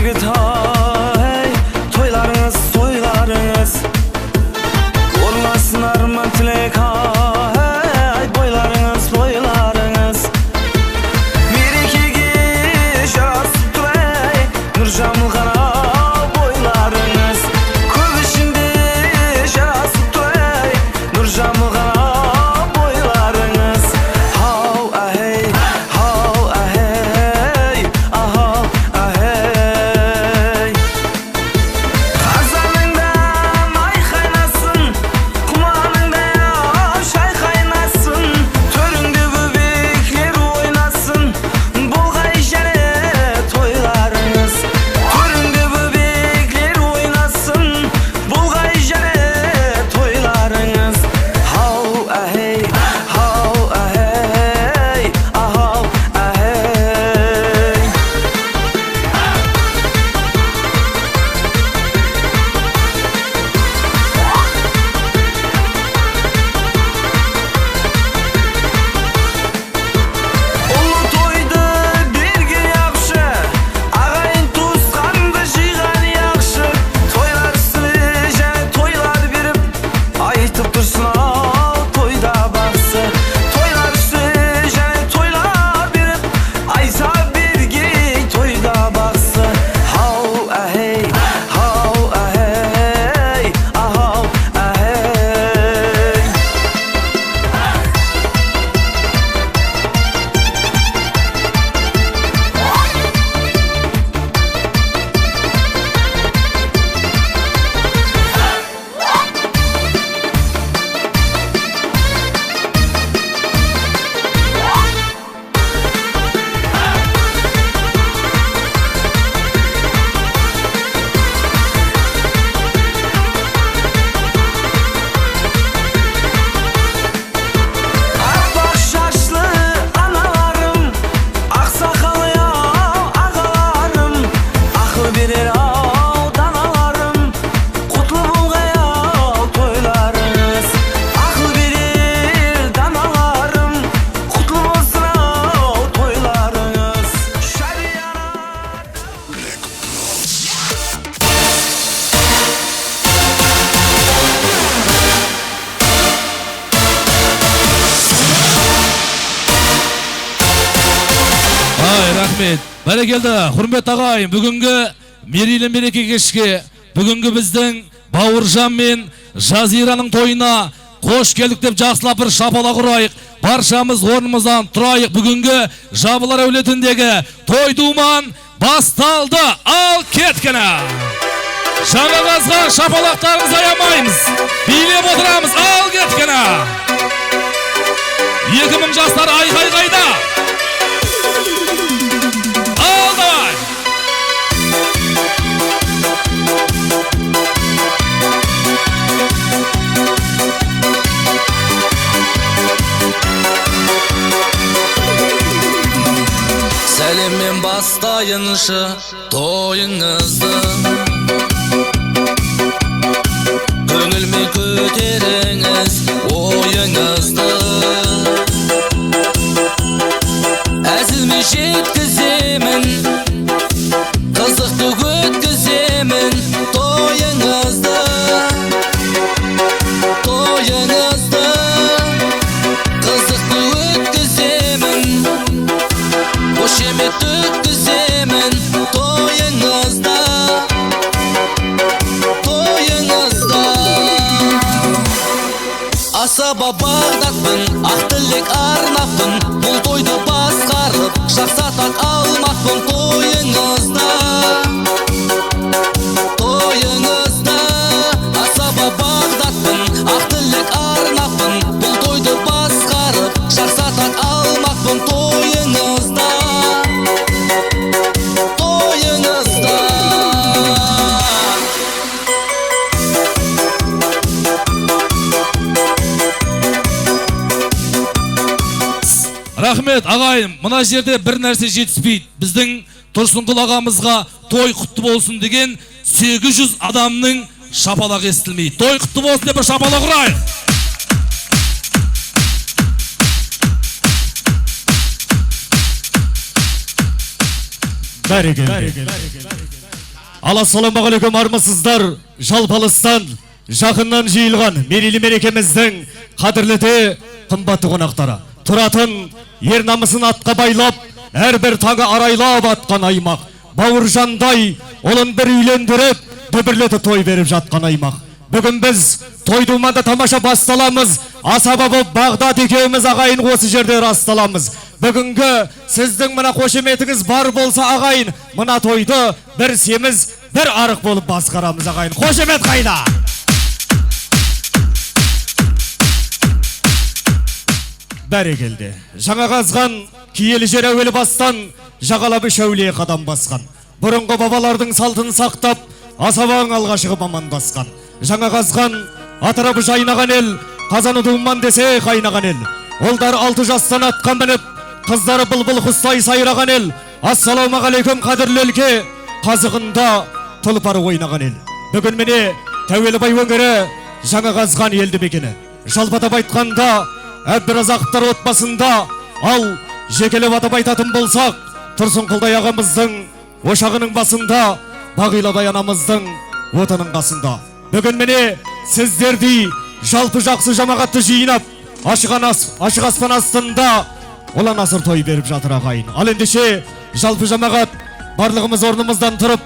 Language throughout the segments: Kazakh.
yigit hay, toylarınız toylarınız. Olmasın arman tilek hay, boylarınız boylarınız. Bir iki giş arasıp duray, Nurcanlı kana boylarınız. Köp içinde şarasıp duray, Nurcanlı kana boylarınız. Hav ahey, hav ahey, ahav ahey. Kazanından ay kaynasın, kumanında yaş ay kaynasın. Töründe böbekler oynasın, bulgay jene toylarınız. Töründe böbekler oynasın, bulgay jene toylarınız. Hav ahey, hav ahey, ahav ahey. Ulu toyda birge yaxşı, ağayın tuğsqandı jıyğan yaxşı. Toylar üstüne jene toylar berip, aytıp dursun al toyda baxsı. Toylar üstüne jene toylar berip, aysa birge toyda baxsı. Hav ahey, hav ahey, ahav ahey. Akbak şaşlı analarım, aksakalı yav ağalarım. Akıl verir av danalarım, kutlu bulgay yav toylarınız. Akıl verir danalarım, kutlu olsun av toylarınız. Şariyanar. Ay рахмет. Бәрекелді, құрмет ағайын, бүгінгі мерейлі мереке кешке, бүгінгі біздің Бауыржан мен Жазираның тойына қош келдік деп жақсылап бір шапалақ ұрайық. Баршамыз орнымыздан тұрайық. Бүгінгі Жабылар әулетіндегі той думан басталды. Ал кеткені. Жаңағазға шапалақтарымыз аямаймыз. Билеп отырамыз. Ал кеткені. 2000 жастар айғайғайда. Al давай. Сәлеммен бастайыншы тойыңызды, көңілмен көтеріңіз ойыңызды. Әзілмен жеткіземін, қызықты өткіземін тойыңызды, тойыңызды. Қызықты өткіземін, қошемет өткіземін тойыңызда, тойыңызда. Асаба Бағдатпын, ақ тілек арнаппын, бұл тойды басқарып, жақсатақ алмақпын тойыңызда, тойыңызда. Асаба Бағдатпын, ақ тілек арнаппын, бұл тойды басқарып, жақсатақ алмақпын тойыңызда, тойыңызда. Рахмет ағайын, мына жерде бір нәрсе жетіспейді. Біздің Тұрсынқұл ағамызға той құтты болсын деген 800 адамның шапалақ естілмейді. Той құтты болсын деп бір шапалақ ұрайық. Бәрекелді. Ал ассалаумағалейкум армысыздар. Жалпалыстан, жақыннан жиылған мерейлі мерекеміздің қадірлі қымбатты қонақтары. Тұратын, ер намысын атқа байлап, әрбір таңы арайлап атқан аймақ. Бауыржандай, олын бір үйлендіріп, дүбірлеті той беріп жатқан аймақ. Бүгін біз тойдуманда тамаша басталамыз. Асабабы Бағдат екеуміз ағайын осы жерде расталамыз. Бүгінгі сіздің мына қошеметіңіз бар болса ағайын, мына тойды бір семіз, бір арық болып басқарамыз ағайын. Қошемет қайда? Бәрекелді. Жаңа қазған киелі жер әуелі бастан, жағалап шәуле қадам басқан. Бұрынғы бабалардың салтын сақтап, асабаң алға шығып амандасқан. Жаңа қазған атырабы жайнаған ел, қазаны думан десе қайнаған ел. Олдар 6 жастан атқан мініп, қыздары бұлбұл құстай сайраған ел. Ассалаумағалейкум қадірлі өлке, қазығында тұлпары ойнаған ел. Бүгін міне Тәуелбай өңірі жаңа қазған елді мекені. Жалпатап айтқанда Әбдіразақовтар отбасында, ал жекелеп атап айтатын болсақ, Тұрсынқұлдай ағамыздың ошағының басында, Бағиладай анамыздың отының қасында. Бүгін міне сіздердей жалпы жақсы жамағатты жиынап, ашық аспан астында олан асыр той беріп жатыр ағайын. Ал ендеше жалпы жамағат барлығымыз орнымыздан тұрып,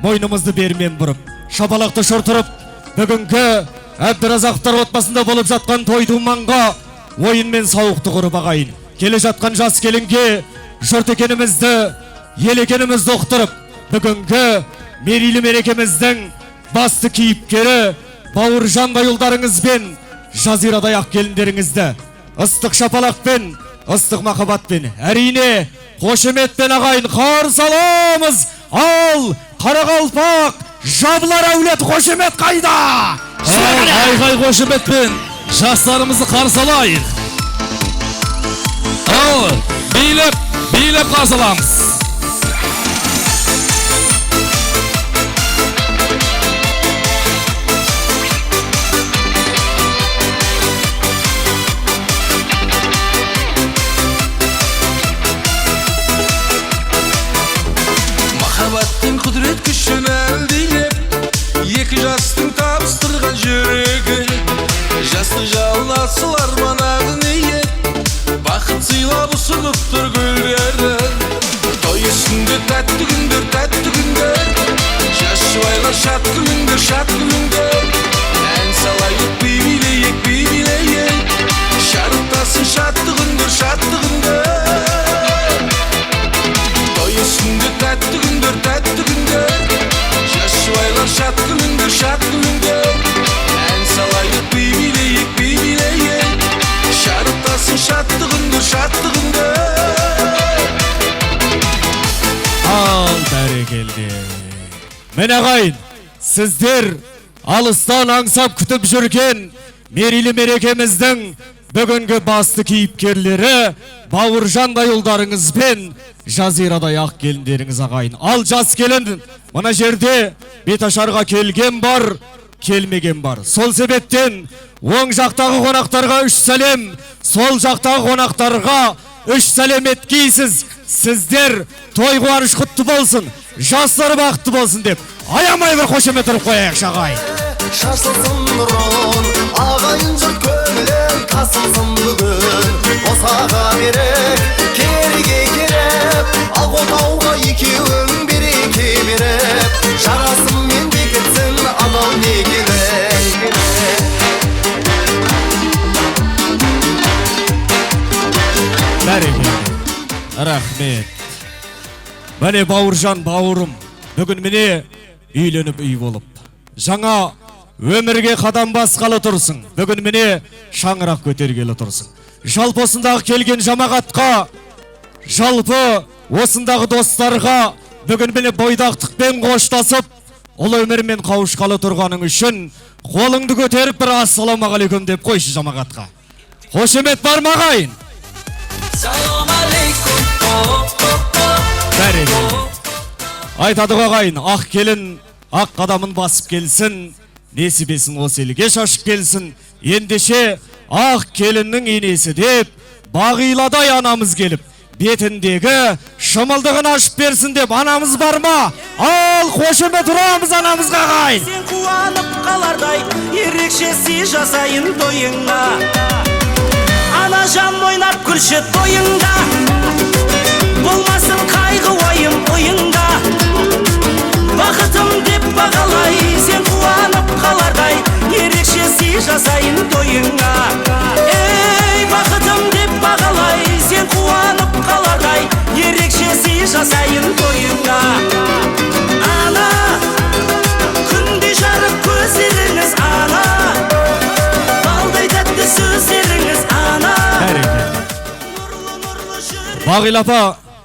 мойнымызды бермен бұрып, шапалақты шортырып, бүгінгі Әбдіразақовтар отбасында болып жатқан той думанға ойын мен сауықты құрып ағайын. Келе жатқан жас келінге жұрт екенімізді, ел екенімізді ұқтырып, бүгінгі мерейлі мерекеміздің басты кейіпкері Бауыржандай ұлдарыңызбен, жазирадай ақ келіндеріңізді ыстық шапалақпен, ыстық махаббатпен, әрине қошеметпен ағайын қарсы аламыз. Ал Қарақалпақ жабылар әулет қошемет қайда? Айғай қошеметпен жастарымызды қарсы алайық. Ал билеп қарсы аламыз. Махаббаттың құдірет күшін әлдилеп, екі жастың табыстырған жүрегі, жасты жалын асыл арман ағы ниет, бақыт сыйлап ұсынып тұр гүлдерді. Той үстінде тәтті күндер, жас жұбайлар шат күліңдер. Ән салайық, би билейік, шарықтасын шатты күндер. Той үстінде тәтті күндер, жас жұбайлар шат күліңдер. Ән салайық, би билейік, шарықтасын шатты күндер. Ал бәрекелді. Мен ағайын, сіздер алыстан аңсап күтіп жүрген мерейлі мерекеміздің бүгінгі басты кейіпкерлері Бауыржандай ұлдарыңызбен, жазирадай ақ келіндеріңіз ағайын. Ал жас келін, мына жерде беташарға келген бар, келмеген бар. Сол себептен оң жақтағы қонақтарға 3 сәлем, сол жақтағы қонақтарға 3 сәлем еткейсіз. Сіздер той қуаныш құтты болсын, жастар бақытты болсын деп аямай бір қошемет ұрып қояйық ағайын. Шашылсын нұрын, ағайын жұрт көңілін, қасылсын бүгін осаға берек, кереге кереп, ал отауға екеуің береке беріп, жарасын мен бекітсін анау некелі. Бәрекелді, рахмет. Міне Бауыржан бауырым, бүгін міне үйленіп үй болып, жаңа өмірге қадам басқалы тұрсың. Бүгін міне шаңырақ көтергелі тұрсың. Жалпы осындағы келген жамағатқа, жалпы осындағы достарға бүгін міне бойдақтықпен қоштасып, ол өмірмен қауышқалы тұрғаның үшін қолыңды көтеріп бір ассалаумағалейкум деп қойшы жамағатқа. Қошемет бар мағайын? Салам алейкум. Айтады ағайын, ақ келін ақ қадамын басып келсін, несібесін осы елге шашып келсін. Ендеше ақ келіннің енесі деп Бағиладай анамыз келіп, бетіндегі шымылдығын ашып берсін деп анамыз бар ма? Ал қошемет ұрамыз анамызға ағайын. Сен қуанып қалардай ерекше сый жасайын тойыңа. Ана жан ойнап күлші тойыңда, болмасын қайғы ойым ойыңда. Бақытым деп бағалай, сен қуанып қалардай ерекше сый жасайын тойыңа. Ей, бақытым деп бағалай, сен қуанып қалардай ерекше сый жасайын тойыңа. Ана, күндей жарық көздеріңіз ана, балдай тәтті сөздеріңіз ана. Бағила апа,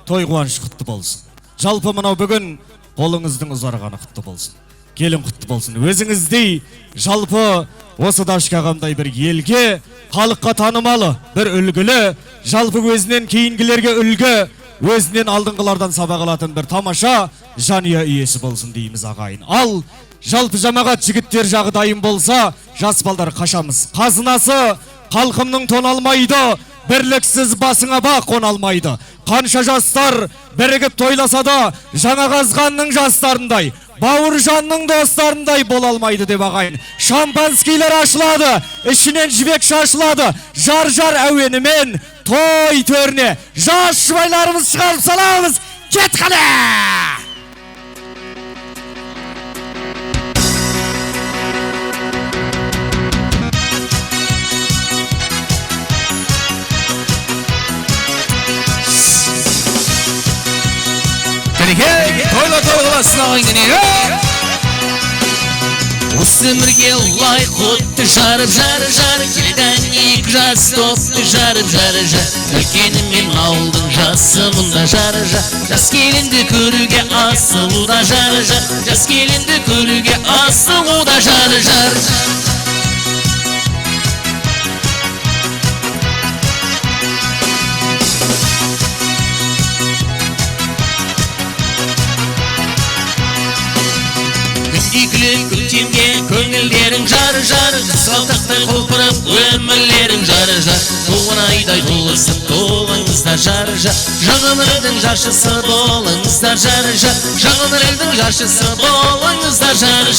той қуаныш құтты болсын. Жалпы мынау бүгін қолыңыздың ұзарғаны құтты болсын. Келін құтты болсын. Өзіңіздей жалпы осы Дашка ағамдай бір елге, халыққа танымалы, бір үлгілі, жалпы өзінен кейінгілерге үлгі, өзінен алдыңғылардан сабақ алатын бір тамаша жанұя иесі болсын дейміз ағайын. Ал жалпы жамағат жігіттер жағы дайын болса, жас балдар қашамыз. Қазынасы халқымның тоналмайды, бірліксіз басыңа бақ қоналмайды. Қанша жастар бірігіп тойласа да, жаңа қазғанның жастарындай, Бауыржанның достарындай бола алмайды деп ағайын. Шампанскийлер ашылады, ішінен жібек шашылады, жар-жар әуенімен той төріне жас жұбайларымыз шығарып саламыз. Кет қале! Тойла тойласын ағайын. Осы өмірге лайық отты жарып келеден екі жас топты жарып үлкені мен ауылдың жасы мұнда жас келінді көруге асылуда жас келінді көруге асылуда Көктемге көңілдерің жары салтақтай құлпырып өмірлерің жары туған айдай толысып толыңыздар жары жаңа өмірдің жаршысы болыңыздар жары жаңа өмірдің жаршысы болыңыздар жары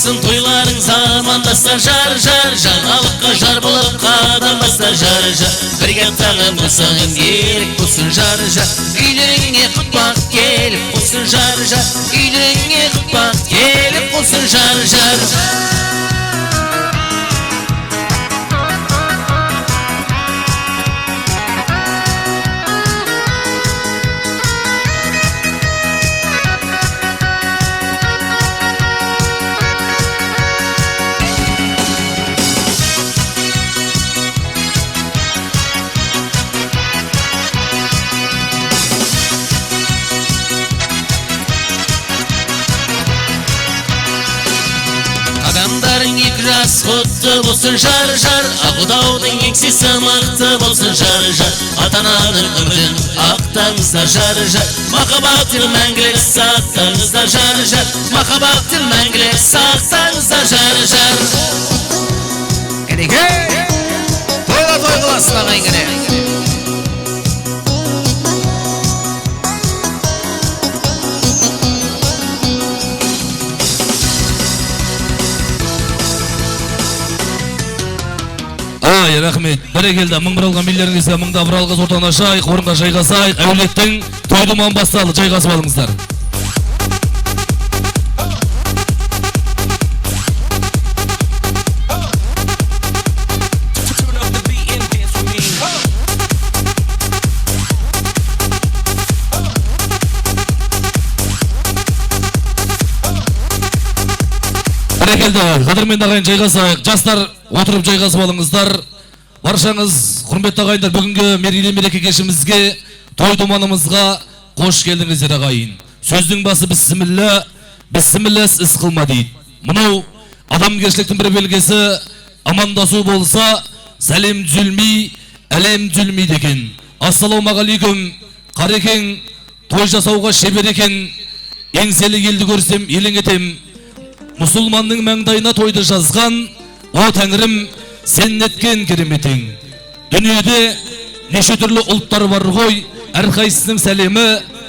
тойларың замандастар жар жаңалыққа жар болып қадамбастар жар бірге тағын болсаң ерік болсын жар үйлеріңе құтпақ келіп болсын жар үйлеріңе құтпақ келіп болсын жар жас құтты болсын жар Ақұдаудың еңсесі мықты болсын жар ата-ананың өмірін ақтаңыздар жар махаббатын мәңгілік сақтаңыздар жар махаббатын мәңгілік сақтаңыздар жар кәдеге тойла той қыласын ағайын кәне рахмет. Бәрекелді, мың бір алған миллеріңізге мыңда бір алғыз ортаңда жайық, орынға жайғасайық. Әулеттің тойдыман басталды, жайғасып алыңыздар. Бәрекелді, қадірмен ағайын жайғасайық. Жастар отырып жайғасып алыңыздар. Баршаңыз, құрметті ағайындар, бүгінгі мерейлі мереке кешімізге, той думанымызға қош келдіңіздер ағайын. Сөздің басы бісміллә, бісмілләс іс қылма дейді. Мұнау адамгершіліктің бір белгісі, амандасу болса, сәлем түзілмей, әлем түзілмейді екен. Ассалаумағалейкум, қарекең, той жасауға шебер екен. Еңселі елді көрсем, елең етем. Мұсылманның маңдайына тойды жазған, о тәңірім, сен неткен кереметең. Дүниеде неше түрлі ұлттар бар ғой, әрқайсының сәлемі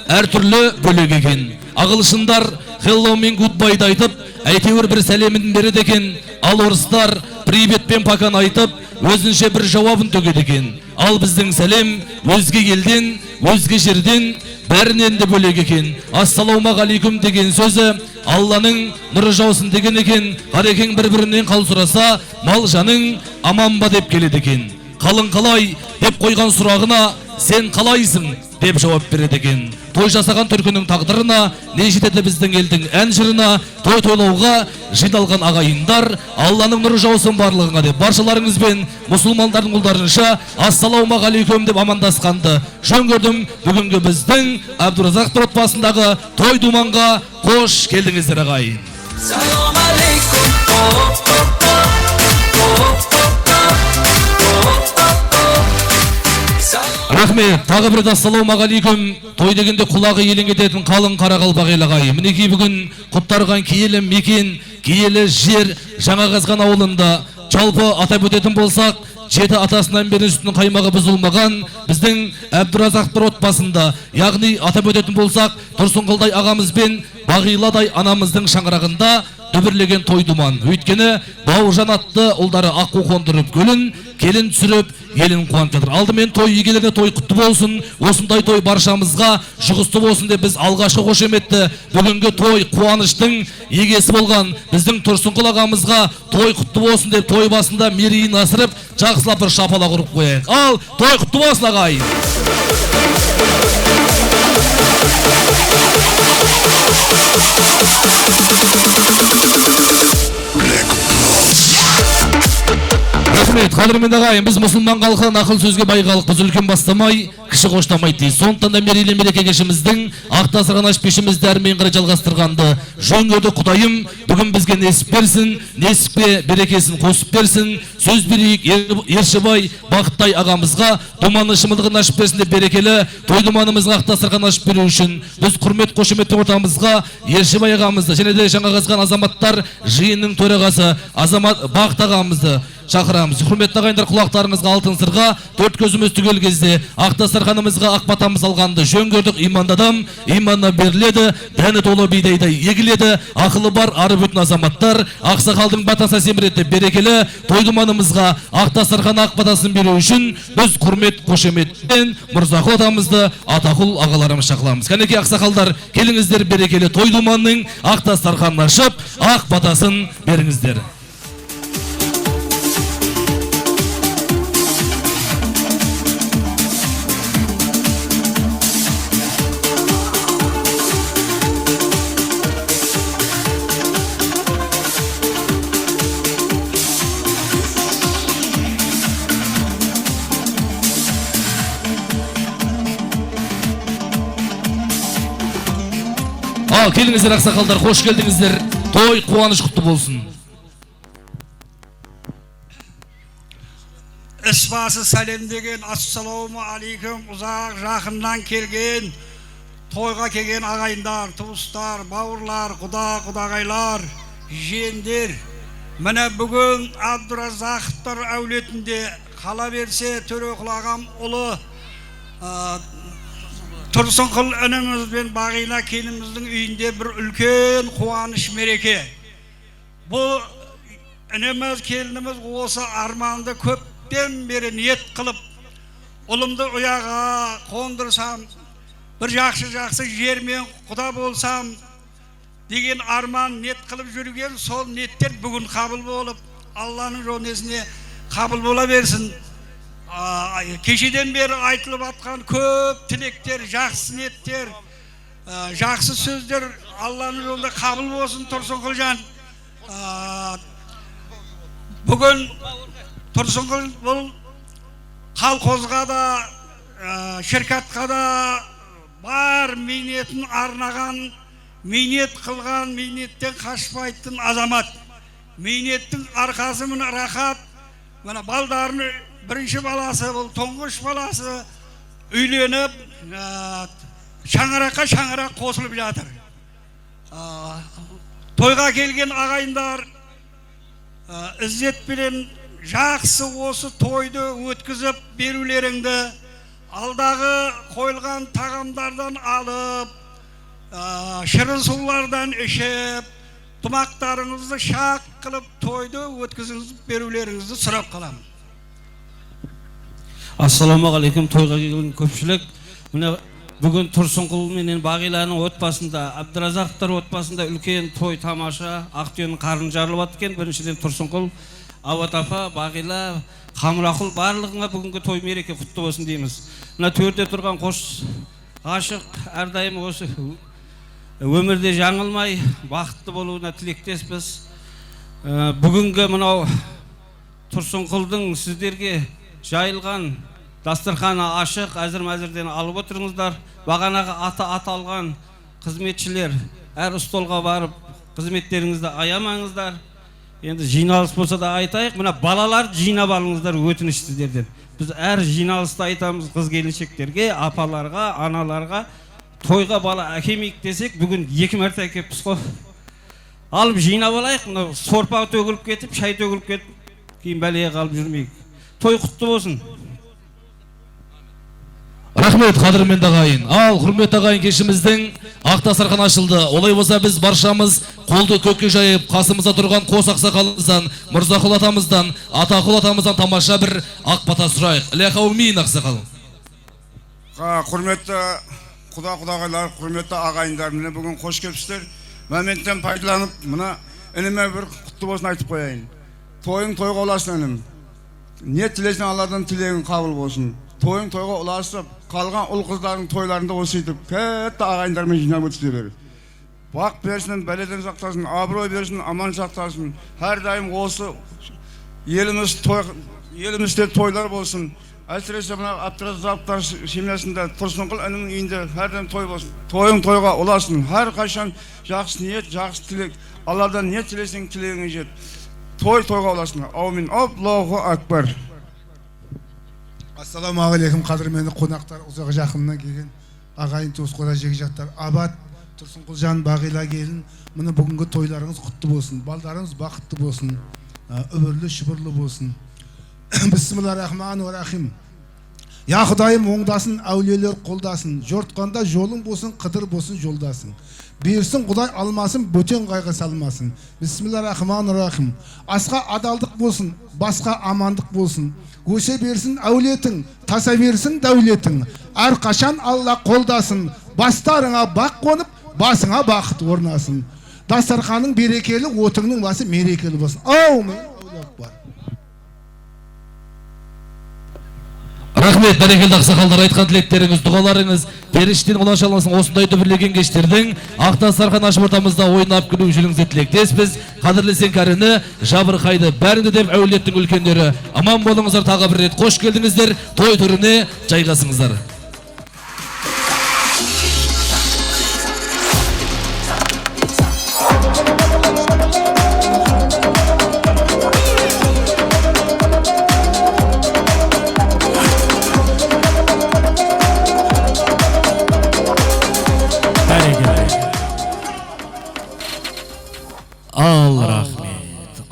әр түрлі бөлек екен. Ағылшындар hello мен goodbye айтып, әйтеуір бір сәлемін береді екен. Ал орыстар привет пен покан айтып, өзінше бір жауабын төгеді екен. Ал біздің сәлем өзге елден, өзге жерден бәрінен де бөлек екен. Ассалаумағалейкум деген сөзі Алланың нұры жаусын деген екен. Қарекең бір-бірінен қал сұраса, мал жаның аман ба деп келеді екен. Қалың қалай деп қойған сұрағына, сен қалайсың деп жауап береді екен. Той жасаған түркінің тағдырына, не жетеді біздің елдің ән жырына, той тойлауға жиналған ағайындар, Алланың нұры жаусын барлығыңа деп баршаларыңызбен мұсылмандардың құлдарынша ассалаумағалейкум деп амандасқанды жөн көрдім. Бүгінгі біздің Абдуразақтар отбасындағы той думанға қош келдіңіздер ағайын. Салам алейкум. Рахмет, тағы бір ассалаумағалейкум. Той дегенде құлағы елең ететін қалың қарақалпақ ел ағайын. Мінекей бүгін құттарған киелі мекен, киелі жер Жаңақазған ауылында. Жалпы атап өтетін болсақ, жеті атасынан бері сүтінің қаймағы бұзылмаған біздің Абдуразақтар отбасында, яғни атап өтетін болсақ, Тұрсынқұлдай ағамыз бен Бағиладай анамыздың шаңырағында дүбірлеген той думан. Өйткені Бауыржан атты ұлдары аққу қондырып көлін, келін түсіріп, елін қуанып жатыр. Алдымен той егелеріне той құтты болсын, осындай той баршамызға жұғысты болсын деп біз алғашқы қошеметті бүгінгі той қуаныштың егесі болған біздің Тұрсынқұл ағамызға той құтты болсын деп той басында мерейін асырып, жақсылап бір шапалақ ұрып қояйық. Ал той құтты болсын ағайын. Рахмет, қадірменді ағайын, біз мұсылман халқы ақыл сөзге бай халықпыз, үлкен бастамай, кіші қоштамайды дейді. Сондықтан да мерейлі мереке кешіміздің ақтасырған ашпешімізді әрмен қарай жалғастырғанды жөн көрді. Құдайым бүгін бізге несіп берсін, несіпке берекесін қосып берсін. Сөз берейік Ершібай Бақыттай ағамызға думаны шымылдығын ашып берсін деп берекелі той думанымызға ақтасырған ашып беру үшін біз құрмет қошеметті ортамызға Ершібай ағамызды және де Жаңақазған азаматтар жиынның төрағасы Азамат Бақыт ағамызды шақырамыз. Құрметті ағайындар, құлақтарыңызға алтын сырға, төрт көзіміз түгел кезде ақтасырғанымызға ақ батамыз алғанды жөн көрдік. Иманды адам иманына беріледі, дәні толы бидайдай егіледі. Ақылы бар ары бүтін азаматтар ақсақалдың батаса семіреді. Берекелі той думанымызға ақтасырған ақ батасын беру үшін біз құрмет қошеметпен Мырзақұл атамызды Атақұл ағаларымыз шақырамыз. Кәнеке ақсақалдар, келіңіздер, берекелі той думанның ақтасырғанын ашып ақ батасын беріңіздер. Ал келіңіздер ақсақалдар, қош келдіңіздер. Той қуаныш құтты болсын. Іс басы сәлемдеген, ассалауму алейкум, ұзақ жақыннан келген, тойға келген ағайындар, туыстар, бауырлар, құдағайлар, жиендер. Міне бүгін Абдуразақтар әулетінде қала берсе Төреқұл ағам ұлы Тұрсынқұл ініміз бен Бағила келіміздің үйінде бір үлкен қуаныш мереке. Бұл ініміз келініміз осы арманды көптен бері ниет қылып, ұлымды ұяға қондырсам, бір жақсы жермен құда болсам деген арман ниет қылып жүрген, сол ниеттер бүгін қабыл болып, Алланың жонесіне қабыл бола берсін. Кешеден бері айтылып атқан көп тілектер, жақсы ниеттер, жақсы сөздер Алланың жолында қабыл болсын. Тұрсынқұл жан, бүгін Тұрсынқұл бұл қалқозға да, шіркатқа да, бар минетін арнаған, минет қылған, минеттен қашпайтын азамат. Минеттің арқасы мына рахат. Мына балдарының бірінші баласы, бұл тоңғыш баласы үйленіп, шаңыраққа шаңырақ қосылып жатыр. Тойға келген ағайындар ізzetпен жақсы осы тойды өткізіп берулеріңді, алдағы қойылған тағамдардан алып, шырын сулардан ішіп, тұмақтарыңызды шақ қылып тойды өткізіп берулеріңізді сұрап қаламын. Ассаламағалейкум, тойға келген көпшілік. Міне бүгін Тұрсынқұл менен Бағиланың отбасында, Абдыразақтар отбасында үлкен той тамаша, Ақтүйенің қарын жарылып аткен. Біріншіден Тұрсынқұл, Ауат апа, Бағила, Қамырақұл барлығыңа бүгінгі той мереке құтты болсын дейміз. Мына төрде тұрған қош ғашық әрдайым осы өмірде жаңылмай бақытты болуына тілектеспіз. Бүгінгі мынау Тұрсынқұлдың сіздерге жайылған дастарханы ашық, әзір-мәзірден алып отырыңыздар. Бағанағы аталған қызметшілер әр столға барып қызметтеріңізді аямаңыздар. Енді жиналыс болса да айтайық, мына балалар жинап алыңыздар өтініш сіздерден. Біз әр жиналыста айтамыз қыз-келіншектерге, апаларға, аналарға, тойға бала әкемейік десек, бүгін 2 мәрте әкеппіз ғой. Алып жинап алайық, сорпа төгіліп кетіп, шай төгіліп кетіп, кейін бәлеге қалып жүрмейік. Той құтты болсын. Рахмет, қадірменді ағайын. Ал құрметті ағайын, кешіміздің ақ дастархан ашылды. Олай болса біз баршамыз қолды көкке жайып, қасымызда тұрған қос ақсақалымыздан, Мырзақұл атамыздан, Атақұл атамыздан тамаша бір ақ бата сұрайық. Іле қауымин ақсақалым. Құрметті құда-құдағайлар, құрметті ағайындар, міне бүгін қош келіпсіздер. Моменттен пайдаланып, мына ініме бір құтты болсын айтып қояйын. Тойың тойға оласын інім. Не тілесін Алладан тілегің қабыл болсын. Тойың тойға ұласып, қалған ұл қыздардың тойларында осыйтып, кәтті ағайындармен жинап өтсіздер. Бақ берсін, бәледен сақтасын, абырой берсін, аман сақтасын. Әрдайым осы елімізде тойлар болсын. Әсіресе мына Абдыразақтар семьясында, Тұрсынқұл інінің үйінде әрдайым той болсын. Тойың тойға ұласын. Әр қашан жақсы ниет, жақсы тілек. Алладан не тілесең тілегіңе жет. Той тойға ұласын. Аумин. Аллаху акбар. Ассаламағалейкум, қадірменді қонақтар, ұзақ жақыннан келген ағайын туыс қора жекжаттар. Абат, Тұрсынқұлжан, Бағила келін, міне бүгінгі тойларыңыз құтты болсын, балдарыңыз бақытты болсын, өмірлі шүбірлі болсын. Бисмиллахиррахманиррахим. Я Құдайым оңдасын, әулиелер қолдасын, жортқанда жолың болсын, қыдыр болсын жолдасын. Берсін Құдай алмасын, бөтен қайғы салмасын. Бисмиллахиррахманиррахим. Асқа адалдық болсын, басқа амандық болсын. Өсе берсін әулетің, таса берсін дәулетің. Әр қашан Алла қолдасын, бастарыңа бақ қонып, басыңа бақыт орнасын. Дастарханың берекелі, отыңның басы мерекелі болсын. Аумин. Рахмет, бәрекелді ақсақалдар, айтқан тілектеріңіз, дұғаларыңыз періштен құлаш аласын. Осындай дүбірлеген кештердің ақ дастархан ашып ортамызда ойнап күліп жүріңізге тілектеспіз. Қадірлесен кәріні, жабырқайды бәріңді деп әулеттің үлкендері. Аман болыңыздар, тағы бір рет қош келдіңіздер. Той түріне жайғасыңыздар.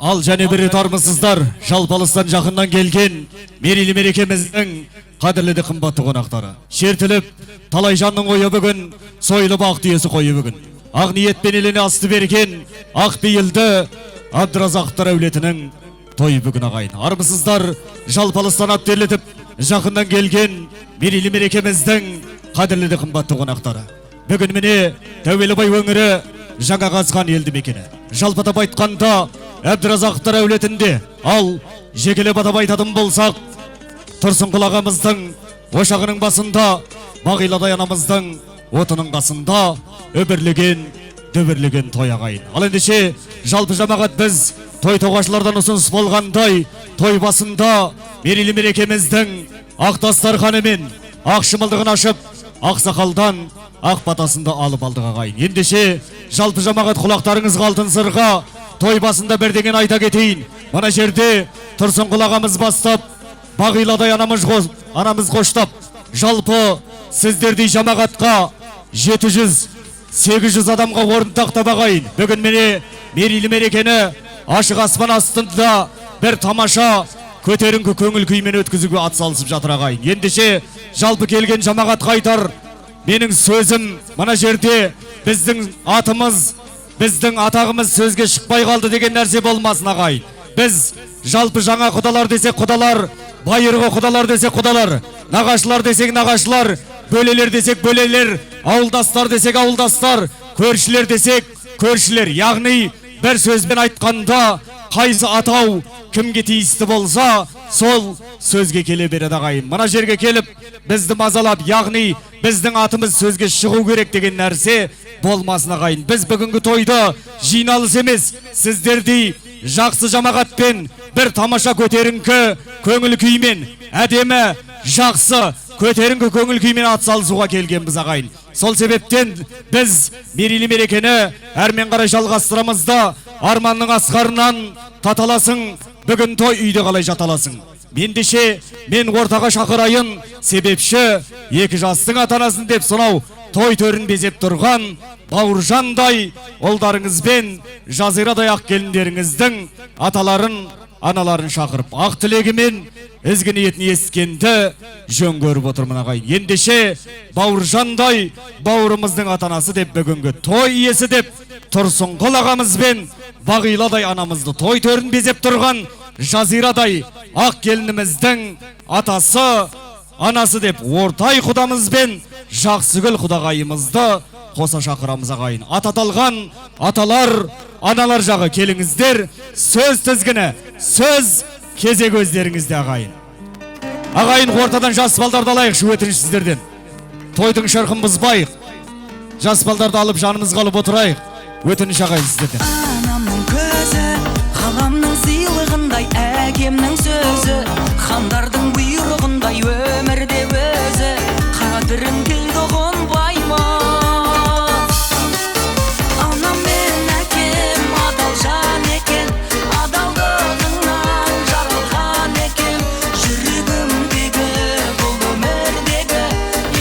Ал және бір рет армысыздар, жалпалыстан жақыннан келген мерейлі мерекеміздің қадірлі қымбатты қонақтары. Шертіліп, талай жанның ойы бүгін, сойлып ақ түйесі қойы бүгін. Ақ ниетпен еліне асты берген, ақ бейілді Абдыразақтар әулетінің той бүгін ағайын. Армысыздар, жалпалыстан ат терлетіп, жақыннан келген мерейлі мерекеміздің қадірлі қымбатты қонақтары. Бүгін міне Тәуелбай өңірі жаңа қазған елді мекені. Жалпатап айтқанда Абдыразақтар әулетінде, ал жекелеп атап айтатын болсақ, Тұрсынқұл ағамыздың ошағының басында, Бағиладай анамыздың отының қасында өмірлеген, дөбірлеген той ағайын. Ал ендеше жалпы жамағат біз той тоғашылардан ұсыныс болғандай, той басында мерейлі мерекеміздің ақ дастарханы мен ақ шымылдығын ашып, ақсақалдан ақ батасында алып алдық ағайын. Ендеше жалпы жамағат құлақтарыңызға алтын сырға той басында бірдеңен айта кетейін. Мына жерде Тұрсынқұл ағамыз бастап, Бағиладай анамыз қоштап, жалпы сіздердей жамағатқа 700-800 адамға орын тақтап ағайын. Бүгін міне мерейлі мерекені ашық аспан астында бір тамаша көтеріңкі көңіл күймен өткізуге атсалысып жатыр ағайын. Ендеше жалпы келген жамағатқа айтар менің сөзім, мына жерде біздің атымыз, біздің атағымыз сөзге шықпай қалды деген нәрсе болмасын ағайын. Біз жалпы жаңа құдалар десек құдалар, байырғы құдалар десек құдалар, нағашылар десек нағашылар, бөлелер десек бөлелер, ауылдастар десек ауылдастар, көршілер десек көршілер. Яғни бір сөзбен айтқанда қайсы атау кімге тиісті болса, сол сөзге келе береді ағайын. Мына жерге келіп бізді мазалап, яғни біздің атымыз сөзге шығу керек деген нәрсе болмасын ағайын. Біз бүгінгі тойды жиналыс емес, сіздердей жақсы жамағатпен бір тамаша көтеріңкі көңіл күймен, әдемі жақсы көтеріңкі көңіл күймен атсалысуға келгенбіз ағайын. Сол себептен біз мерейлі мерекені әрмен қарай жалғастырамыз да, арманның асқарынан таталасың, бүгін той үйде қалай жаталасың. Мендеше мен ортаға шақырайын, себепші екі жастың атанасын деп сонау той төрін безеп тұрған Бауыржандай ұлдарыңызбен Жазирадай ақ келіндеріңіздің аталарын, аналарын шақырып, ақ тілегімен ізгі ниетін ескенді жөн көріп отырмын ағайын. Ендеше Бауыржандай бауырымыздың атанасы деп, бүгінгі той иесі деп, Тұрсынқұл ағамызбен Бағиладай анамызды той төрін безеп тұрған Жазирадай ақ келініміздің атасы, анасы деп, Ортай құдамызбен Жақсыгүл құдағайымызды қоса шақырамыз ағайын. Ататалған аталар, аналар жағы келіңіздер, сөз тізгіні, сөз кезек өздеріңізде ағайын. Ағайын, ортадан жас балдарды алайықшы, өтініш сіздерден. Тойдың шырқын бұзбайық, жас балдарды алып жанымызға алып отырайық. Өтініш ағайын сіздерден. Анамның көзі, ғаламның сыйлығындай, әкемнің сөзі, хандардың бұйрығындай, өмірде өзі қадірін білді ұғынбай ма? Анам мен әкем адал жан екен, адалдығынан жаралған екен, жүрегімдегі бұл өмірдегі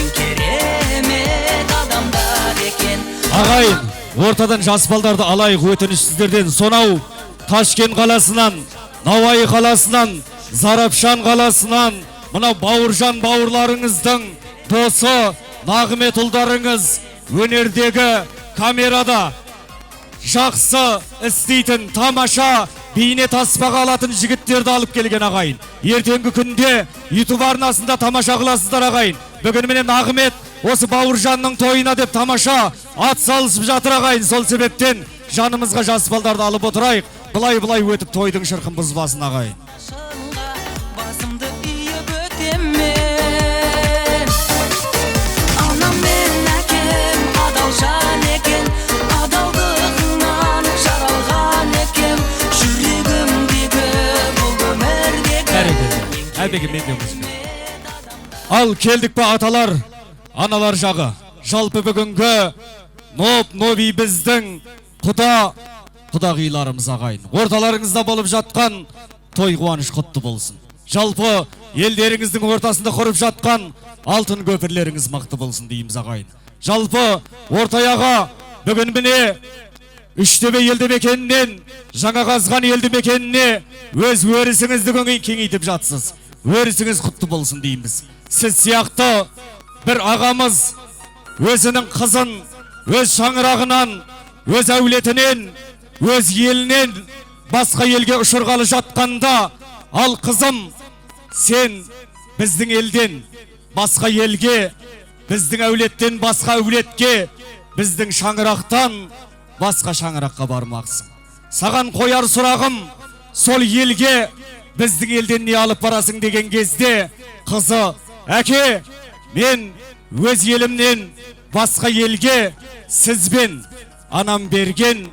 ең керемет адамдар екен. Ағайын, ортадан жас балдарды алайық, өтініш сіздерден. Сонау Ташкент қаласынан, Науаи қаласынан, Зарапшан қаласынан, мына Бауыржан бауырларыңыздың досы, Нағымет ұлдарыңыз өнердегі камерада жақсы істейтін, тамаша бейне таспаға алатын жігіттерді алып келген ағайын. Ертеңгі күнде YouTube арнасында тамаша қыласыздар ағайын. Бүгін міне Нағымет осы Бауыржанның тойына деп тамаша ат салысып жатыр ағайын. Сол себептен жанымызға жас балдарды алып отырайық. Былай өтіп тойдың шырқын бұзбасын ағайын. Басымды үйіп өтеммен, анам мен әкем адал жан екен, адалдығынан жаралған екен, жүрегімдегі бұл өмірдегі. Әбеге мен де мұзбен. Ал келдік па аталар, аналар жағы. Жалпы бүгінгі ноби біздің құдағиларымыз ағайын. Орталарыңызда болып жатқан той қуаныш құтты болсын. Жалпы елдеріңіздің ортасында құрып жатқан алтын көпірлеріңіз мықты болсын дейміз ағайын. Жалпы ортаяға бүгін міне Үштөбе елді мекенінен Жаңақазған елді мекеніне өз өрісіңізді кеңейтіп жатсыз. Өрісіңіз құтты болсын дейміз. Сіз сияқты бір ағамыз өзінің қызын өз шаңырағынан, өз әулетінен, өз елінен басқа елге ұшырғалы жатқанда, ал қызым, сен біздің елден басқа елге, біздің әулеттен басқа әулетке, біздің шаңырақтан басқа шаңыраққа бармақсың. Саған қояр сұрағым, сол елге біздің елден не алып барасың деген кезде, қызы, әке, мен өз елімнен басқа елге сізбен анам берген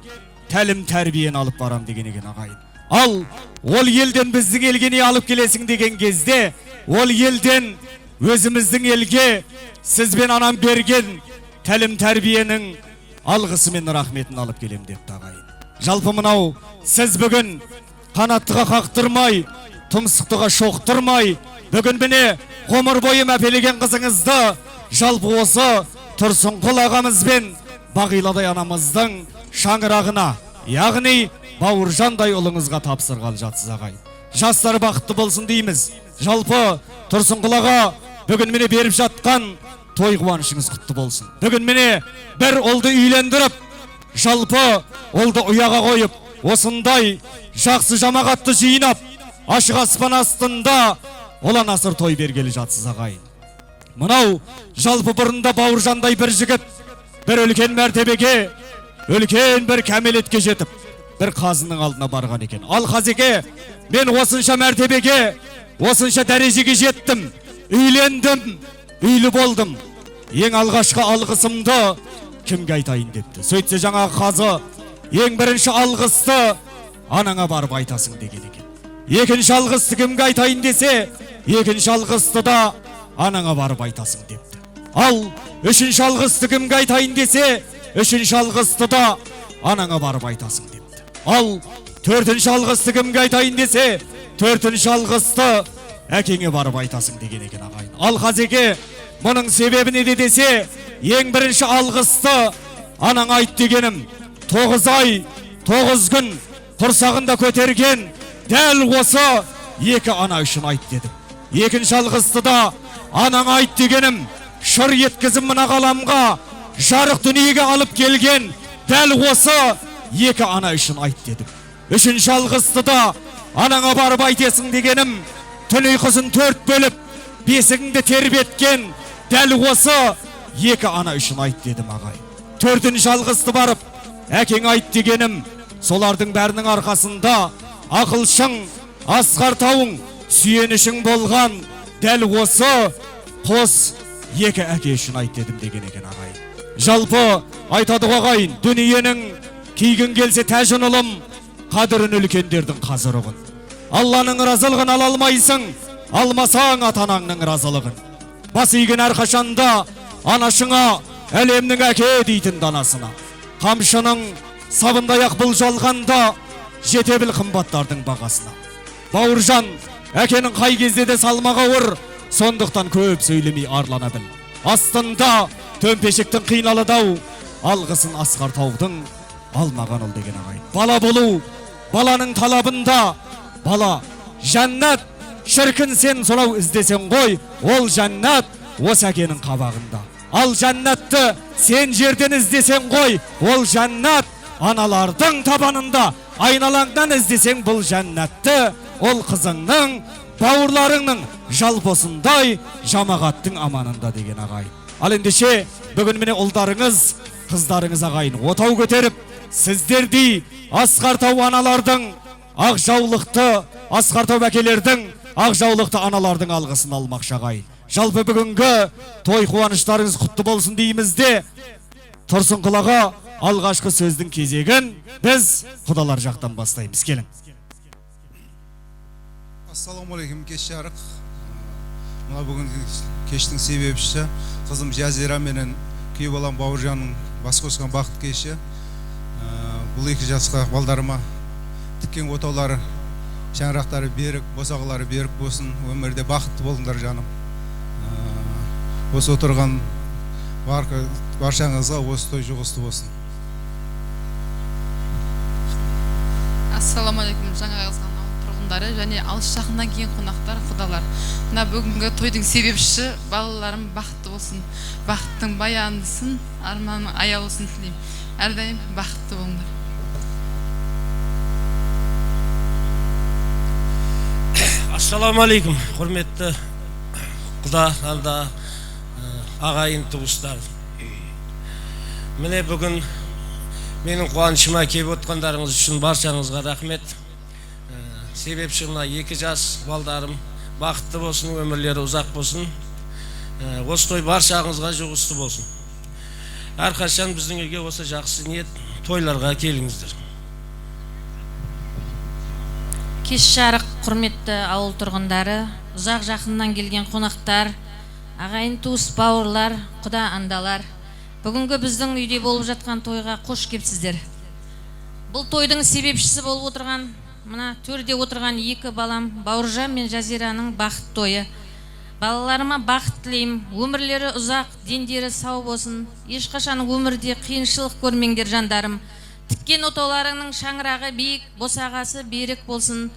тәлім тәрбиен алып барам деген екен ағайын. Ал ол елден біздің елге не алып келесің деген кезде, ол елден өзіміздің елге сізбен анам берген тәлім тәрбиенің алғысы мен рахметін алып келем депті ағайын. Жалпы мынау сіз бүгін қанаттыға қақтырмай, тұмсықтыға шоқтырмай, бүгін міне ғұмыр бойы мәпелеген қызыңызды жалпы осы Тұрсынқұл ағамызбен Бағиладай анамыздың шаңырағына, яғни Бауыржандай ұлыңызға тапсырғалы жатсыз ағайын. Жастар бақытты болсын дейміз. Жалпы Тұрсынқұл аға бүгін міне беріп жатқан той қуанышыңыз құтты болсын. Бүгін міне бір ұлды үйлендіріп, жалпы ұлды ұяға қойып, осындай жақсы жамағатты жинап, ашық аспан астында ұлан асыр той бергелі жатсыз ағайын. Мынау жалпы бұрында Бауыржандай бір жігіт, бір үлкен мәртебеге, үлкен бір кәмелетке жетіп, бір қазының алдына барған екен. Ал қазеке, мен осынша мәртебеге, осынша дәрежеге жеттім, үйлендім, үйлі болдым. Ең алғашқы алғысымды кімге айтайын депті. Сөйтсе жаңағы қазы, ең бірінші алғысты анаңа барып айтасың деген екен. Екінші алғысты кімге айтайын десе, екінші алғысты да анаңа барып айтасың депті. Ал үшінші алғысты кімге айтайын десе, үшінші алғысты да анаңа барып айтасың депті. Ал төртінші алғысты кімге айтайын десе, төртінші алғысты әкеңе барып айтасың деген екен ағайын. Ал қазеке, мұның себебі неде десе, ең бірінші алғысты анаң айт дегенім, 9 ай, 9 күн құрсағында көтерген дәл осы екі ана үшін айт дедім. Екінші алғысты да анаң айт дегенім, шыр еткізім мына ғаламға жарық дүниеге алып келген дәл осы екі ана үшін айт дедім. Үшінші алғысты да анаңа барып айтесың дегенім, түн ұйқысын 4 бөліп, бесігіңді тербеткен дәл осы екі ана үшін айт дедім ағай. Төртінші алғысты барып, әкең айт дегенім, солардың бәрінің арқасында ақылшың, асқар тауың, сүйенішің болған дәл осы қос екі әке үшін айт дедім деген екен ағай. Жалпы айтады ағайын, дүниенің кейгін келсе тәжін ұлым, қадірін үлкендердің қазырығын. Алланың разылығын ала алмайсың, алмасаң атанаңның разылығын. Бас иген әрқашанда анашыңа, әлемнің әке дейтін данасына. Қамшының сабындай ақ бұл жалғанда жете біл қымбаттардың бағасына. Бауыржан, әкенің қай кезде де салмағы ауыр, сондықтан көп сөйлемей арлана біл. Астында төмпешіктің қиыналы дау, алғысын асқар таудың алмаған ұл деген ағайын. Бала болу, баланың талабында, бала жәннат, шіркін сен сонау іздесен ғой, ол жәннат осы әкенің қабағында. Ал жәннатты сен жерден іздесен ғой, ол жәннат аналардың табанында. Айналаңнан іздесең бұл жәннатты, ол қызыңның, бауырларыңның жалпысындай жамағаттың аманында деген ағайын. Ал ендеше бүгін міне ұлдарыңыз, қыздарыңыз ағайын отау көтеріп, сіздердей асқартау аналардың, ақ жаулықты, асқартау әкелердің, ақ жаулықты аналардың алғысын алмақшы ағайын. Жалпы бүгінгі той қуаныштарыңыз құтты болсын дейміз де, Тұрсынқұл аға алғашқы сөздің кезегін біз құдалар жақтан бастаймыз. Келің. Ассалаумалейкум, кеш жарық. Мына бүгінгі кештің себепшісі қызым Жазира менен күйеу балам Бауыржанның бас қосқан бақыт кеші. Бұл 2 жасқа балдарыма тіккен отаулары, шаңырақтары берік, босағылары берік болсын, өмірде бақытты болыңдар жаным. Осы отырған баршаңызға осы той жұғысты болсын. Ассаламалейкум, жаңа жазған тұрғындары және алыс жақыннан кейін қонақтар, құдалар. Мына бүгінгі тойдың себепшісі балаларым бақытты болсын, бақыттың баяндысын, арманың аялысын тілеймін. Әрдайым бақытты болыңдар. Ассаламалейкум, құрметті құда, ағайын туыстар. Міне бүгін менің қуанышыма келіп отқандарыңыз үшін баршаңызға рахмет. Себепші мына 2 жас балдарым бақытты болсын, өмірлері ұзақ болсын. Осы той баршаңызға жұғысты болсын. Әрқашан біздің үйге осы жақсы ниет тойларға келіңіздер. Кеш жарық, құрметті ауыл тұрғындары, ұзақ жақыннан келген қонақтар, ағайын туыс бауырлар, құда андалар. Бүгінгі біздің үйде болып жатқан тойға қош келіпсіздер. Бұл тойдың себепшісі болып отырған, мына төрде отырған екі балам, Бауыржан мен Жазираның бақыт тойы. Балаларыма бақыт тілеймін, өмірлері ұзақ, дендері сау болсын. Ешқашан өмірде қиыншылық көрмеңдер жандарым. Тіккен отауларыңның шаңырағы биік, босағасы берік болсын.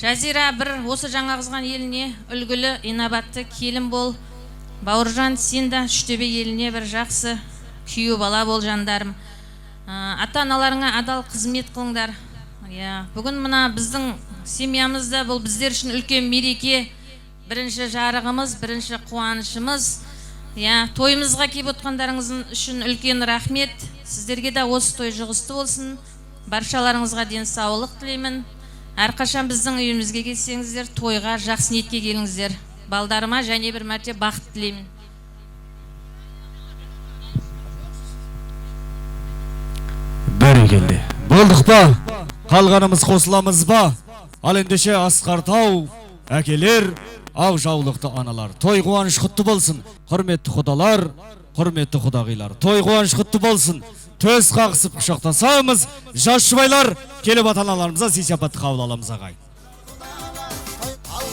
Жазира бір осы жаңағызған еліне үлгілі, инабатты келін бол. Бауыржан, сен де Үштөбе еліне бір жақсы күйеу бала бол жандарым. Ата-аналарыңа адал қызмет қылыңдар. Бүгін мына біздің семьямызда бұл біздер үшін үлкен мереке. Бірінші жарығымыз, бірінші қуанышымыз. Тойымызға келіп отқандарыңыз үшін үлкен рахмет. Сіздерге де осы той жұғысты болсын. Баршаларыңызға денсаулық тілеймін. Әрқашан біздің үйімізге келсеңіздер, тойға жақсы ниетке келіңіздер. Балдарыма және бір мәрте бақыт тілеймін. Бәрекелді. Болдық па? Қалғанымыз қосыламыз ба? Ал ендеше Асқар Тау, әкелер, ақ жаулықты аналар. Той қуаныш құтты болсын. Құрметті құдалар, құрметті құдағилар. Той қуаныш құтты болсын. Төс қағысып құшақтасамыз. Жас жұбайлар, келіп ата-аналарымызға сый-сапатты қабыл аламыз ағайын.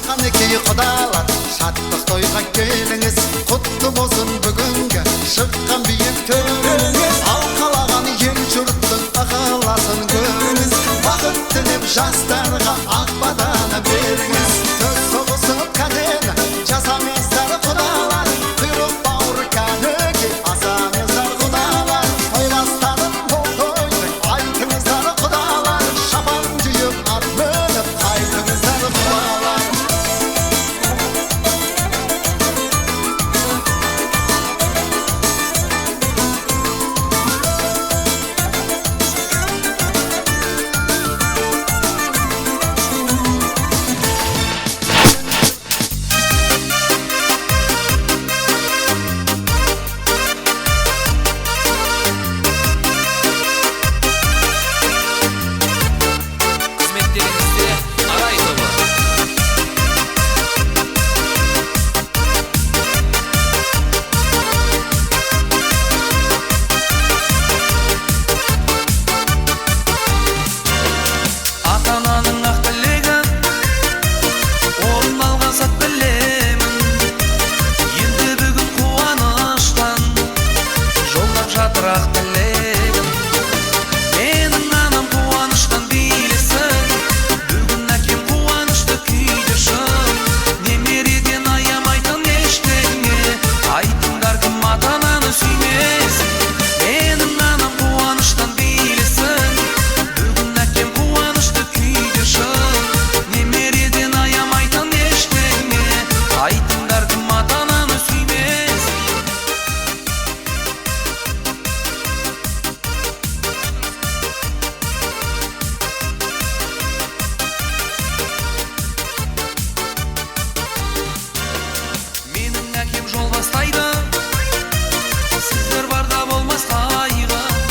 Қанекей құдалар, шаттық тойға келіңіз. Құтты болсын бүгінгі шыққан биік төріңіз. Ал қалаған ел жұрттың ықыласын көріңіз. Бақыт тілеп жастарға ақ батаны беріңіз. Төс соғысып кәдені жасамыздар құдалар. Құйрық бауыр кәніге асамыздар құдалар. Тойластарын бұл тойдың айтыңыздар құдалар. Шапан жүйіп ат мініп қайтыңыздар құдалар.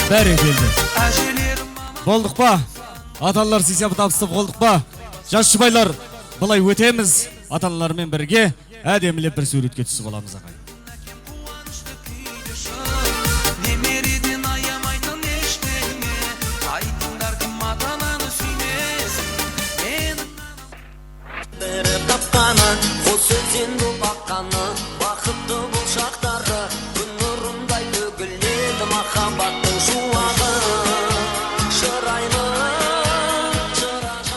Бәрекелді. Болдық па? Аталар сый-сапат табыстап болдық па? Жас жұбайлар, былай өтеміз. Ата-аналармен бірге әдемілеп бір суретке түсіп аламыз ағайын. Қос өзен бұл аққаны, бақытты бұл шақтары, күн нұрындай төгіледі махаббаттың шуағы. Шырайлы шырағы,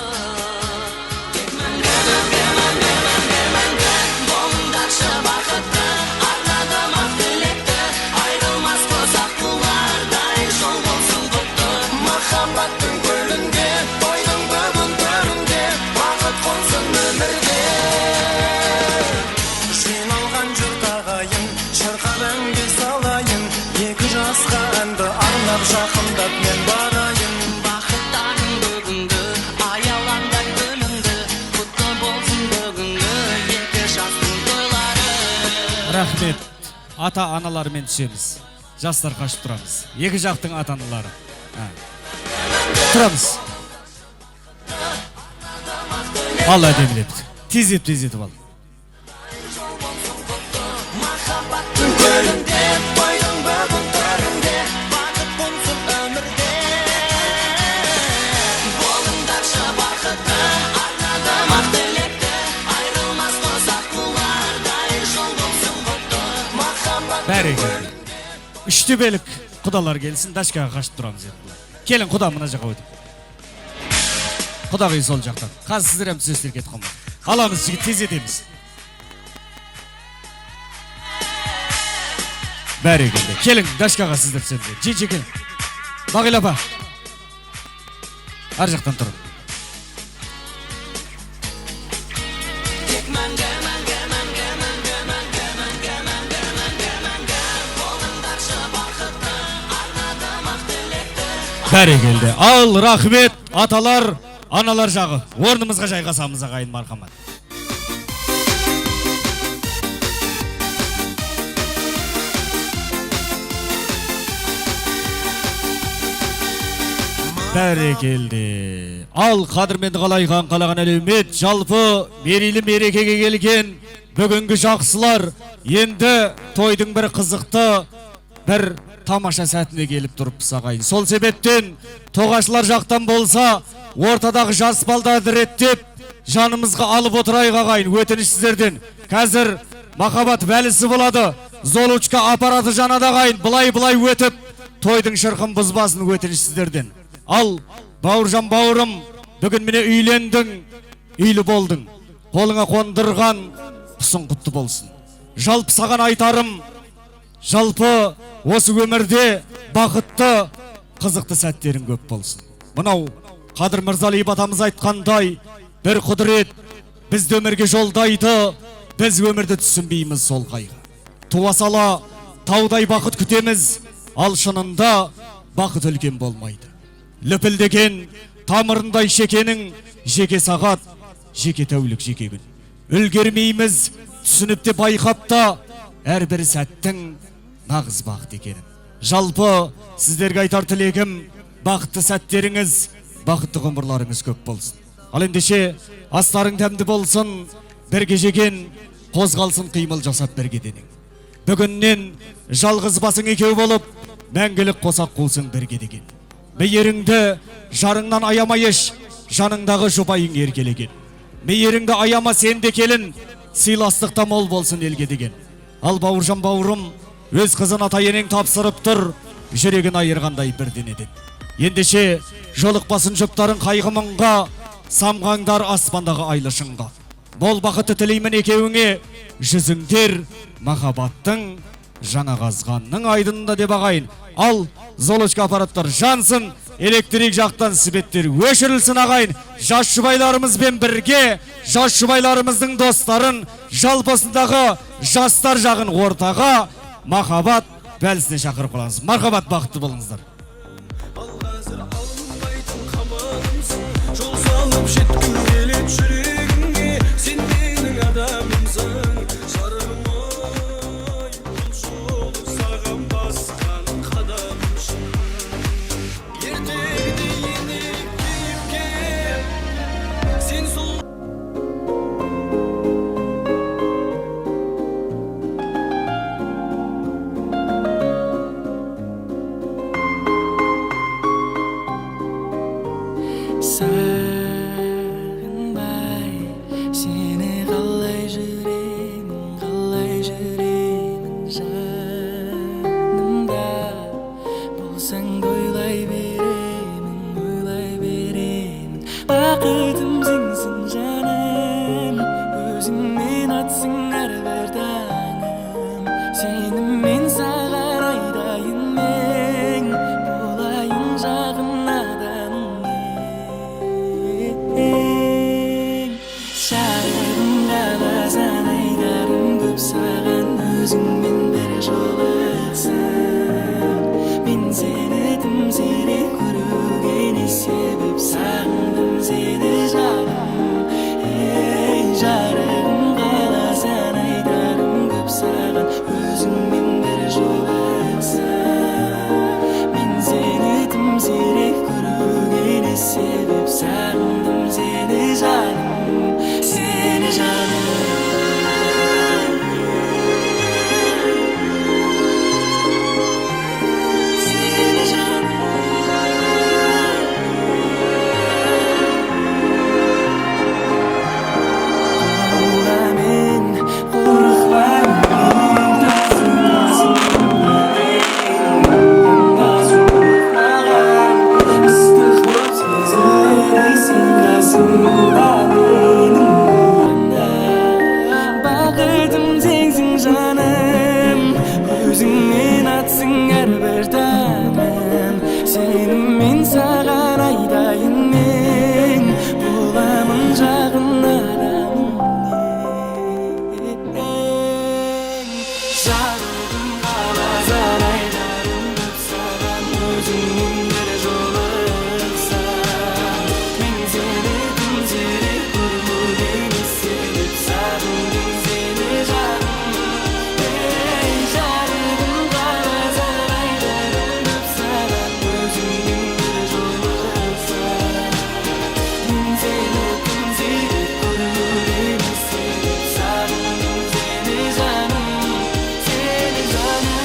болыңдаршы бақытты, арнадым ақ тілекті, айрылмас қосақ бұлардай жол болсын құтты. Махаббаттың көлінде, тойдың бүгін төрінде, бақыт қонсын өмірде. Жақындап мен барайын. Бақыттарың бүгінгі, аялаңдар күніңді, құтты болсын бүгінгі екі жастың тойлары. Рахмет. Ата-аналармен түсеміз. Жастар қашып тұрамыз. Екі жақтың ата-аналары. Тұрамыз. Ал әдемілеп. Тездетіп ал. Махаббаттың көлінде, тойдың бүгін төбелік құдалар келсін, дашкаға қашып тұрамыз еді. Келін құда мына жаққа өтіп. Құдағи сол жақтан. Қазір сіздер әм сөздер кетіп қалмайды. Аламыз жігіт, тез етеміз. Бәрі келді. Келін дашкаға сіздер сөздер. Жи келін. Бағил апа. Ар жақтан тұрын. Бәрі келді. Ал, рахмет, аталар, аналар жағы. Орнымызға жайғасамыз ағайын, мархамат. Бәрі келді. Ал, қадірменді қалайған қалаған әлеумет, жалпы мерейлі мерекеге келген бүгінгі жақсылар енді тойдың бір қызықты, бір тамаша сәтіне келіп тұрыппыз ағайын. Сол себептен тоғашылар жақтан болса, ортадағы жас балдарды реттеп, жанымызға алып отырайық ағайын. Өтініш сіздерден. Қазір махаббат бәлісі болады. Золушка аппараты жанады ағайын. Былай өтіп, тойдың шырқын бұзбасын, өтініш сіздерден. Ал, Бауыржан бауырым, бүгін міне үйлендің, үйлі болдың. Қолыңа қондырған құсың құтты болсын. Жалпы саған айтарым, жалпы осы өмірде бақытты, қызықты сәттерің көп болсын. Мынау Қадыр Мырзалиев атамыз айтқандай, бір құдірет бізді өмірге жолдайды, біз өмірді түсінбейміз сол қайғы. Туа сала таудай бақыт күтеміз, ал шынында бақыт үлкен болмайды. Лүпілдеген тамырындай шекенің, жеке сағат, жеке тәулік, жеке күн. Үлгермейміз, түсініп те байқап та, әрбір сәттің нағыз бақыт екенін. Жалпы сіздерге айтар тілегім, бақытты сәттеріңіз, бақытты ғұмырларыңыз көп болсын. Ал ендеше астарың дәмді болсын, бірге жеген қозғалсын қимыл жасап бірге денің. Бүгіннен жалғыз басың екеу болып, мәңгілік қосақ қолсын бірге деген. Мейіріңді жарыңнан аямайыш, жаныңдағы жұбайың еркелеген. Мейіріңді аяма сенде келін, сыйластықта мол болсын елге деген. Ал Бауыржан бауырым, өз қызын ата-енең тапсырып тұр, жүрегін айырғандай бір денеден. Ендеше жолықпасын жұптарын қайғы мұңға, самғаңдар аспандағы айлы шыңға. Мол бақытты тілеймін екеуіңе, жүзіңдер махаббаттың жаңа қазғанның айдынында деп ағайын. Ал Золушка аппараттар жансын, электрик жақтан светтер өшірілсін ағайын. Жас жұбайларымызбен бірге, жас жұбайларымыздың достарын, жалпысындағы жастар жағын ортаға, махаббат бәлісіне шақырып қалаңыз. Мархабат, бақытты болыңыздар. Жол салып жеткім келет жүрегіңе, сен менің адамымсың, жарығым ой, бұл жолы саған басқан қадамымсың. Ертегіде еніп кейіпке, сен сол сағынбай, сені қалай жүремін жанымда, болсаң ойлай беремін, бақытым сенсің жаным, өзіңмен атсың әрбір таңым, сеніммен саған айтайын мен, болайын жағын адамың. Шағырым қаласан айтарым көп саған, өзіңмен бір жолықсам, мен сені тым сирек көруге не себеп, сағындым сені айтайын мен саған айтайын мен боламын жағын адамың жарығым қалазан айтарым көп саған өзіңмен бір жолықсам мен сені тым сирек көргенім себеп сағындым сені жаным жарығым қалазан айтарым көп саған өзіңмен бір жолықсам мен сені тым сирек көргенім себеп сағындым сені жаным сені жаным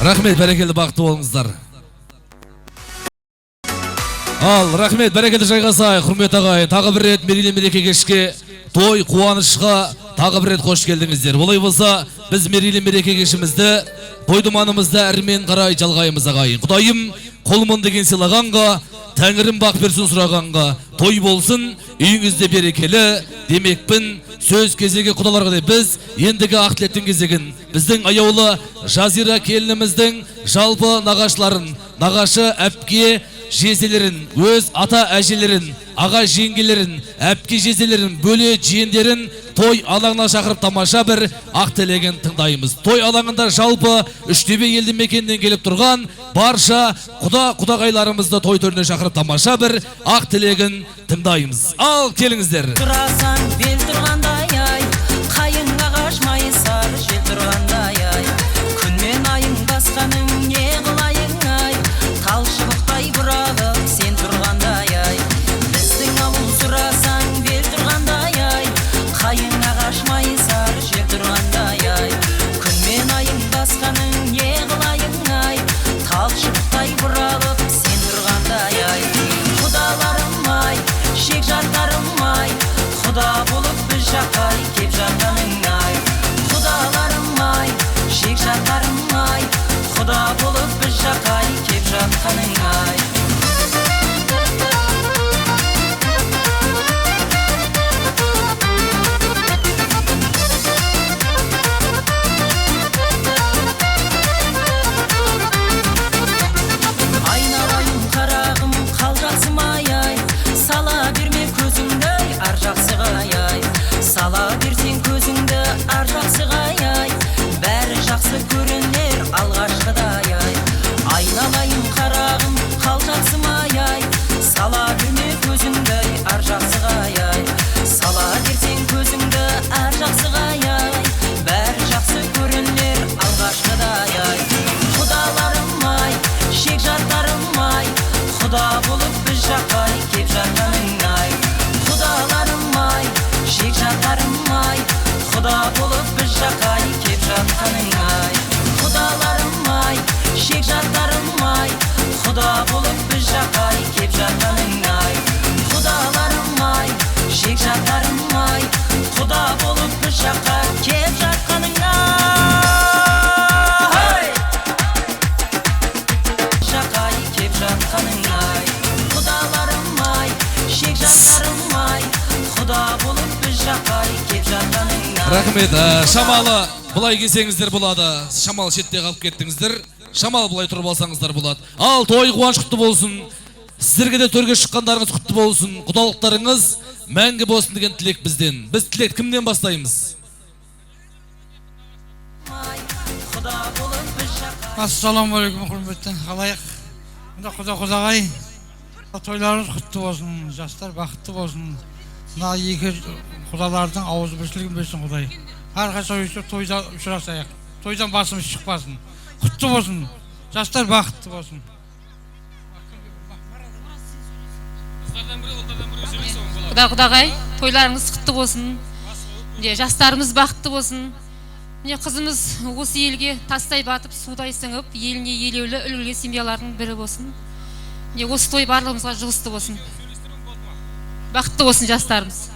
Рахмет, бәрекелді, бақытты болыңыздар. Ал, рахмет, бәрекелді жайғасай, құрмет ағайын, тағы бір рет мерейлі мереке кешке, той, қуанышқа тағы бір рет қош келдіңіздер. Олай болса, біз мерейлі мереке кешімізді, тойдыманымызды әрмен қарай жалғаймыз ағайын. Құдайым қолымын деген сыйлағанға, Тәңірім бақ берсін сұрағанға, той болсын, үйіңізде берекелі, демекпін, сөз кезегі құдаларға деп біз ендігі ақ тілектің кезегін біздің аяулы Жазира келініміздің жалпы нағашыларын, нағашы әпке жезелерін, өз ата әжелерін, аға жеңгелерін, әпке жезелерін, бөле жиендерін той алаңына шақырып тамаша бір ақ тілегін тыңдаймыз. Той алаңында жалпы Үштөбе елді мекеннен келіп тұрған барша құдағайларымызды той төріне шақырып тамаша бір ақ тілегін тыңдаймыз. Ал келіңіздер. Тұрасаң бел тұрғандай ай, қайын ағаш майысар жел тұрғандай ай, күн мен айың басқаның не қылайың ай, тал шыбықтай бұралып сен тұрғандай ай, біздің ауыл сұрасаң бел тұрғандай ай, қайын ағаш майысар жел тұрғандай ай, күн мен айың басқаның не қылайың ай, тал шыбықтай бұралып сен тұрғандай ай, құдаларым ай, шек жартарым ай, құда болып біз жаққа кеп жатқаның ай, құдаларым ай, шек жартарым ай, құда болып біз жаққа кеп жатқаның ай. Айналайын қарағым қал жақсым ай, сала берме көзіңді ар жақсыға ай, сала берсең көзіңді ар жақсыға ай, бәрі жақсы көрінер алғашқыдай ай. Айналайын қарағым қал жақсым ай, сала берме көзіңді ар жақсыға ай, сала берсең көзіңді ар жақсыға ай, бәрі жақсы көрінер алғашқыдай ай. Құдаларым ай, шек жартарым ай, құда болып біз жаққа кеп жатқаның ай, құдаларым ай, шек жартарым ай, құда болып біз жаққа кеп жатқаның ай, құдаларым ай, шек жартарым ай, құда болып біз жаққа кеп жатқаның ай, құдаларым ай, шек жартарым ай, құда болып біз жаққа кеп жатқаның ай. Жаққа кеп жатқаның ай, құдаларым ай, шек жартарым ай, құда болып біз жаққа кеп жатқаның ай. Рахмет, шамалы бұлай келсеңіздер болады, шамалы шетте қалып кеттіңіздер, шамалы бұлай тұрып алсаңыздар болады. Ал той қуаныш құтты болсын, сіздерге де төрге шыққандарыңыз құтты болсын, құдалықтарыңыз мәңгі болсын деген тілек бізден. Біз тілек кімнен бастаймыз? Ассалаумағалейкум, құрметті қалайық. Құда құдағай, тойларыңыз құтты болсын, жастар бақытты болсын, мына екі құдалардың ауызбіршілігін берсін Құдай. Әрқашан тойда ұшырасайық. Тойдан басымыз шықпасын. Құтты болсын. Жастар бақытты болсын. Құдағай, тойларыңыз құтты болсын. Жастарымыз бақытты болсын. Міне қызымыз осы елге тастай батып, судай сіңіп, еліне елеулі үлгілі семьялардың бірі болсын. Осы той барлығымызға жұғысты болсын. Бақытты болсын жастарымыз.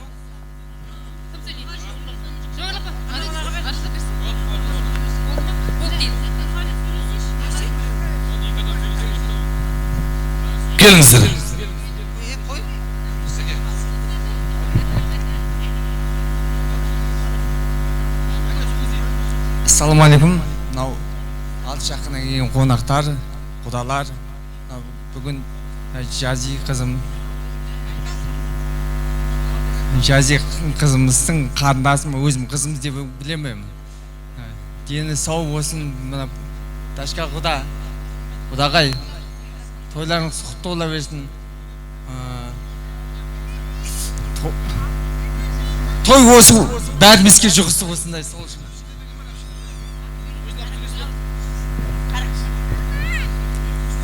Келіңіздер. Ассалаумағалейкум. Мынау алыс жақыннан келген қонақтар, құдалар. Бүгін Жази қызымыздың қарындасым, өзім қызымыз деп білемін. Дені сау болсын. Мына Ташка құдағай, тойларыңыз құтты бола берсін. Той осы бәрімізге жұғысты болсындай.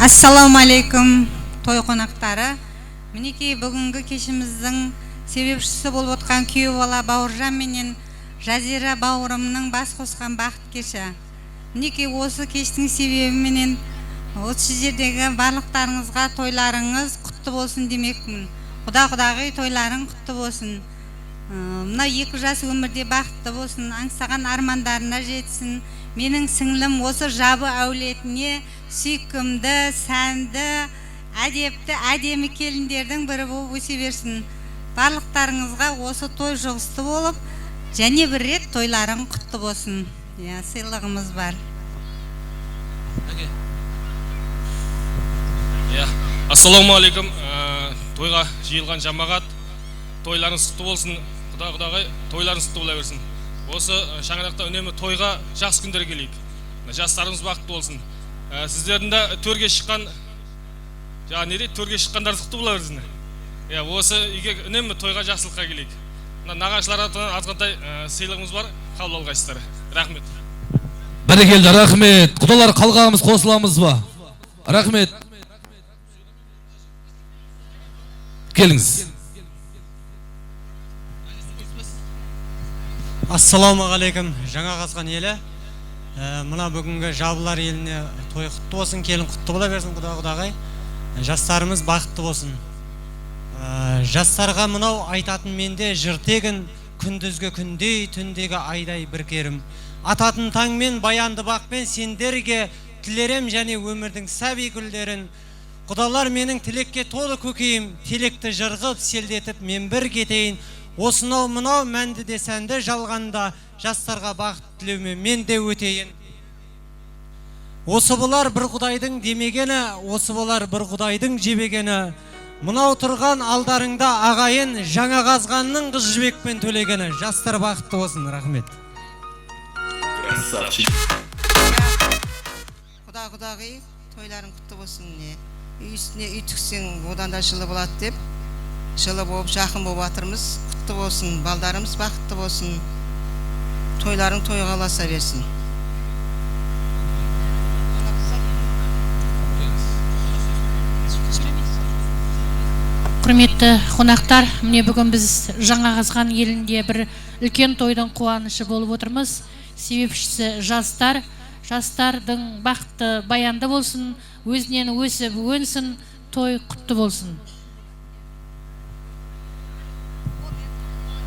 Ассалаумағалейкум, той қонақтары. Мінекей бүгінгі кешіміздің себепшісі болып отқан күйеу бала Бауыржан менен Жазира бауырымның бас қосқан бақыт кеші. Мінекей осы кештің себебіменен осы жердегі барлықтарыңызға тойларыңыз құтты болсын демекпін. Құдағи тойларың құтты болсын. Мына 2 жас өмірде бақытты болсын, аңсаған армандарына жетсін. Менің сіңлім осы жабы әулетіне сүйкімді, сәнді, әдепті, әдемі келіндердің бірі болып өсе берсін. Барлықтарыңызға осы той жұғысты болып, және бір рет тойларың құтты болсын. Сыйлығымыз бар. Ассалаумағалейкум. Тойға жиылған жамағат, тойларыңыз құтты болсын. Құдағай, тойларыңыз құтты бола берсін. Осы шаңырақта үнемі тойға жақсы күндер келейік. Жастарымыз бақытты болсын. Сіздердің де төрге шыққан, төрге шыққандар құтты бола берсін. Осы үйге үнемі тойға жақсылыққа келейік. Нағашылар атқандай сыйлығымыз бар, қабыл алғайсыздар. Рахмет. Бәрекелді, рахмет. Құдалар қалғанымыз қосыламыз ба? Рахмет. Келіңіз. Ассалаумағалейкум, жаңа қазған елі. Мына бүгінгі жабылар еліне той құтты болсын, келін құтты бола берсін құдағай. Жастарымыз бақытты болсын. Жастарға мынау айтатын менде жыртегін, күндізгі күндей, түндегі айдай бір керім. Ататын таңмен, баянды бақпен сендерге тілерем және өмірдің сәби гүлдерін. Құдалар менің тілекке толы көкейім, телекті жырғып, селдетіп мен бір кетейін. Осынау мынау мәнді де сәнді жалғанда жастарға бақыт тілеумен мен де өтейін. Осы бұлар бір құдайдың демегені, осы бұлар бір құдайдың жебегені. Мынау тұрған алдарыңда ағайын, жаңа қазғанның қыз жібекпен төлегені. Жастар бақытты болсын, рахмет. Құдағи, тойларың құтты болсын. Үй үстіне үй тіксең, одан да жылы болады деп, жылы болып, жақын болып атырмыз. Құтты болсын, балдарымыз бақытты болсын. Тойларың тойға аласа берсін. Құрметті қонақтар, міне бүгін біз жаңа қазған елінде бір үлкен тойдың қуанышы болып отырмыз. Себепшісі жастар. Жастардың бақытты баянды болсын, өзінен өсіп өнсін, той құтты болсын.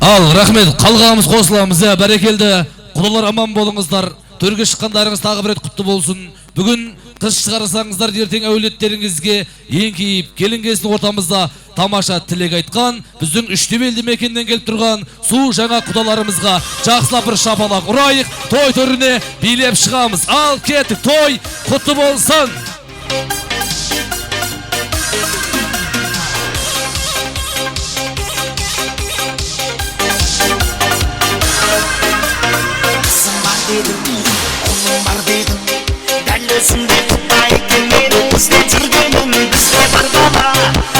Ал, рахмет, қалғамыз қосыламыз, бәрекелді. Құдалар аман болыңыздар, төрге шыққандарыңыз тағы бір рет құтты болсын. Бүгін қыз шығарсаңыздар, ертең әулеттеріңізге еңкейіп, келінгесін ортамызда тамаша тілек айтқан, біздің Үштөбелді мекеннен келіп тұрған су жаңа құдаларымызға жақсылап бір шапалақ ұрайық, той төріне билеп шығамыз. Ал, кеттік, той құтты болсын. Бар дедім, дәл өзімде құдай келмеді. Бізде жүргенім, бізде бар бала,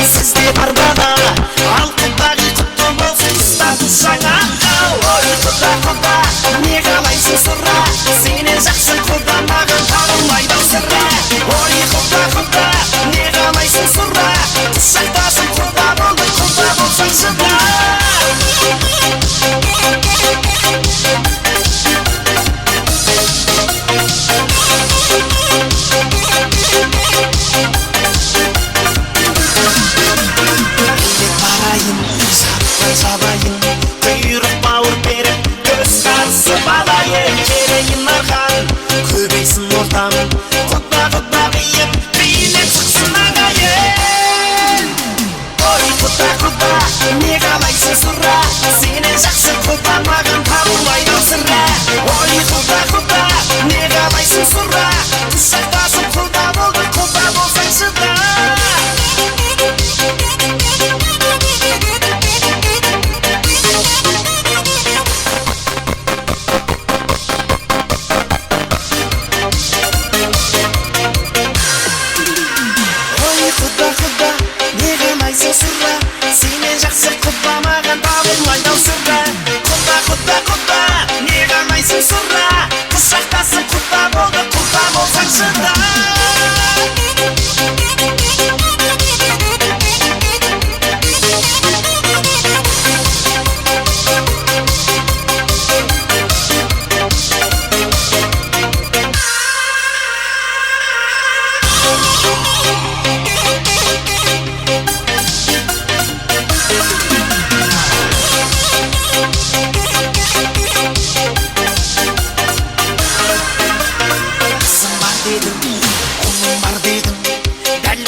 сізде бар бала. Ал құдай құтты болсын. құда не қалайсың сұра сенен жақсы құда маған табылмайды ау сірә ой құда не қалайсың сұра құшақтасып құда болды құда болсаңшы да барайын саппай сабайын құйрық бауыр беріп көз қасып алайын керейін арқан көбейсін ортам құда қиып билеп шықсын ағайын ой құда не қалайсың сұра сенен жақсы құда маған табылмайды ау сірә ой құда не қалайсың сұра құшақтасып құда болды құда болсаңшы да сенен жақсы құда маған табылмайды ау сірә құда не қалайсың сұра құшақтасып құда болды құда болсаңшы да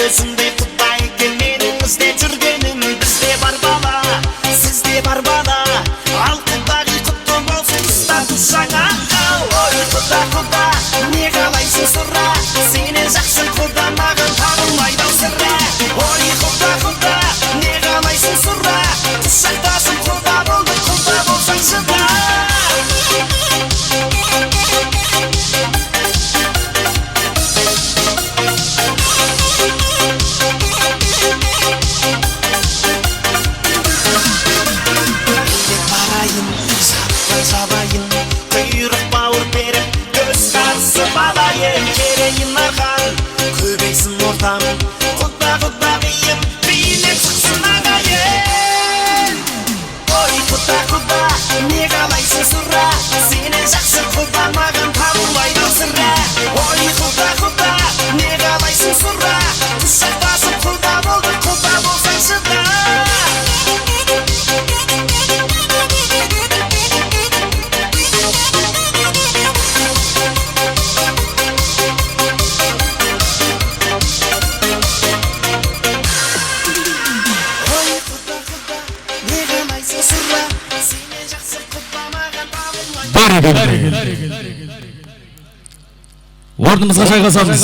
өзіңдей құда екен менің іздеп жүргенім бізде бар бала сізде бар бала ал құдағи құтты болсын ұстату жаңағы ой құда не қалайсың сұра сенен жақсы құда маған табылмайды ау сірә ой құда не қалайсың сұра құшақтасып құда болды құда болсаңшы да сабайын құйрық бауыр беріп көз қасып алайын керейін арқан көбейсін ортам құда қиып билеп шықсын ағайын ой құда не қалайсың сұра сенен жақсы құда маған табылмайды ау сірә ой құда не қалайсың сұра құшақтасып құда болды құда болсаңшы да орнымызға жайғасамыз.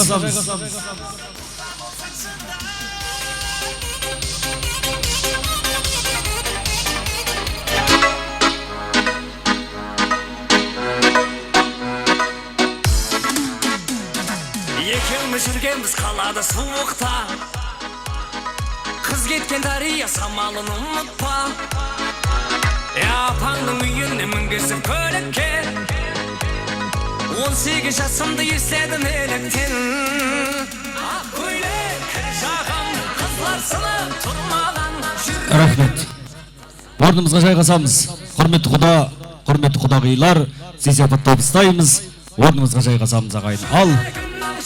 екеуміз жүргенбіз қалада суықта қыз кеткен дария самалын ұмытпа апаңның үйіне мінгесіп көлікке 18 жасымды естедім еліктен ақ көйлек жағам қызлар сынып тұрмаған Рахмет. Орнымызға жайғасамыз. Құрметті құда, құрметті құдағилар, сый-сияпат табыстаймыз. Орнымызға жайғасамыз ағайын. Ал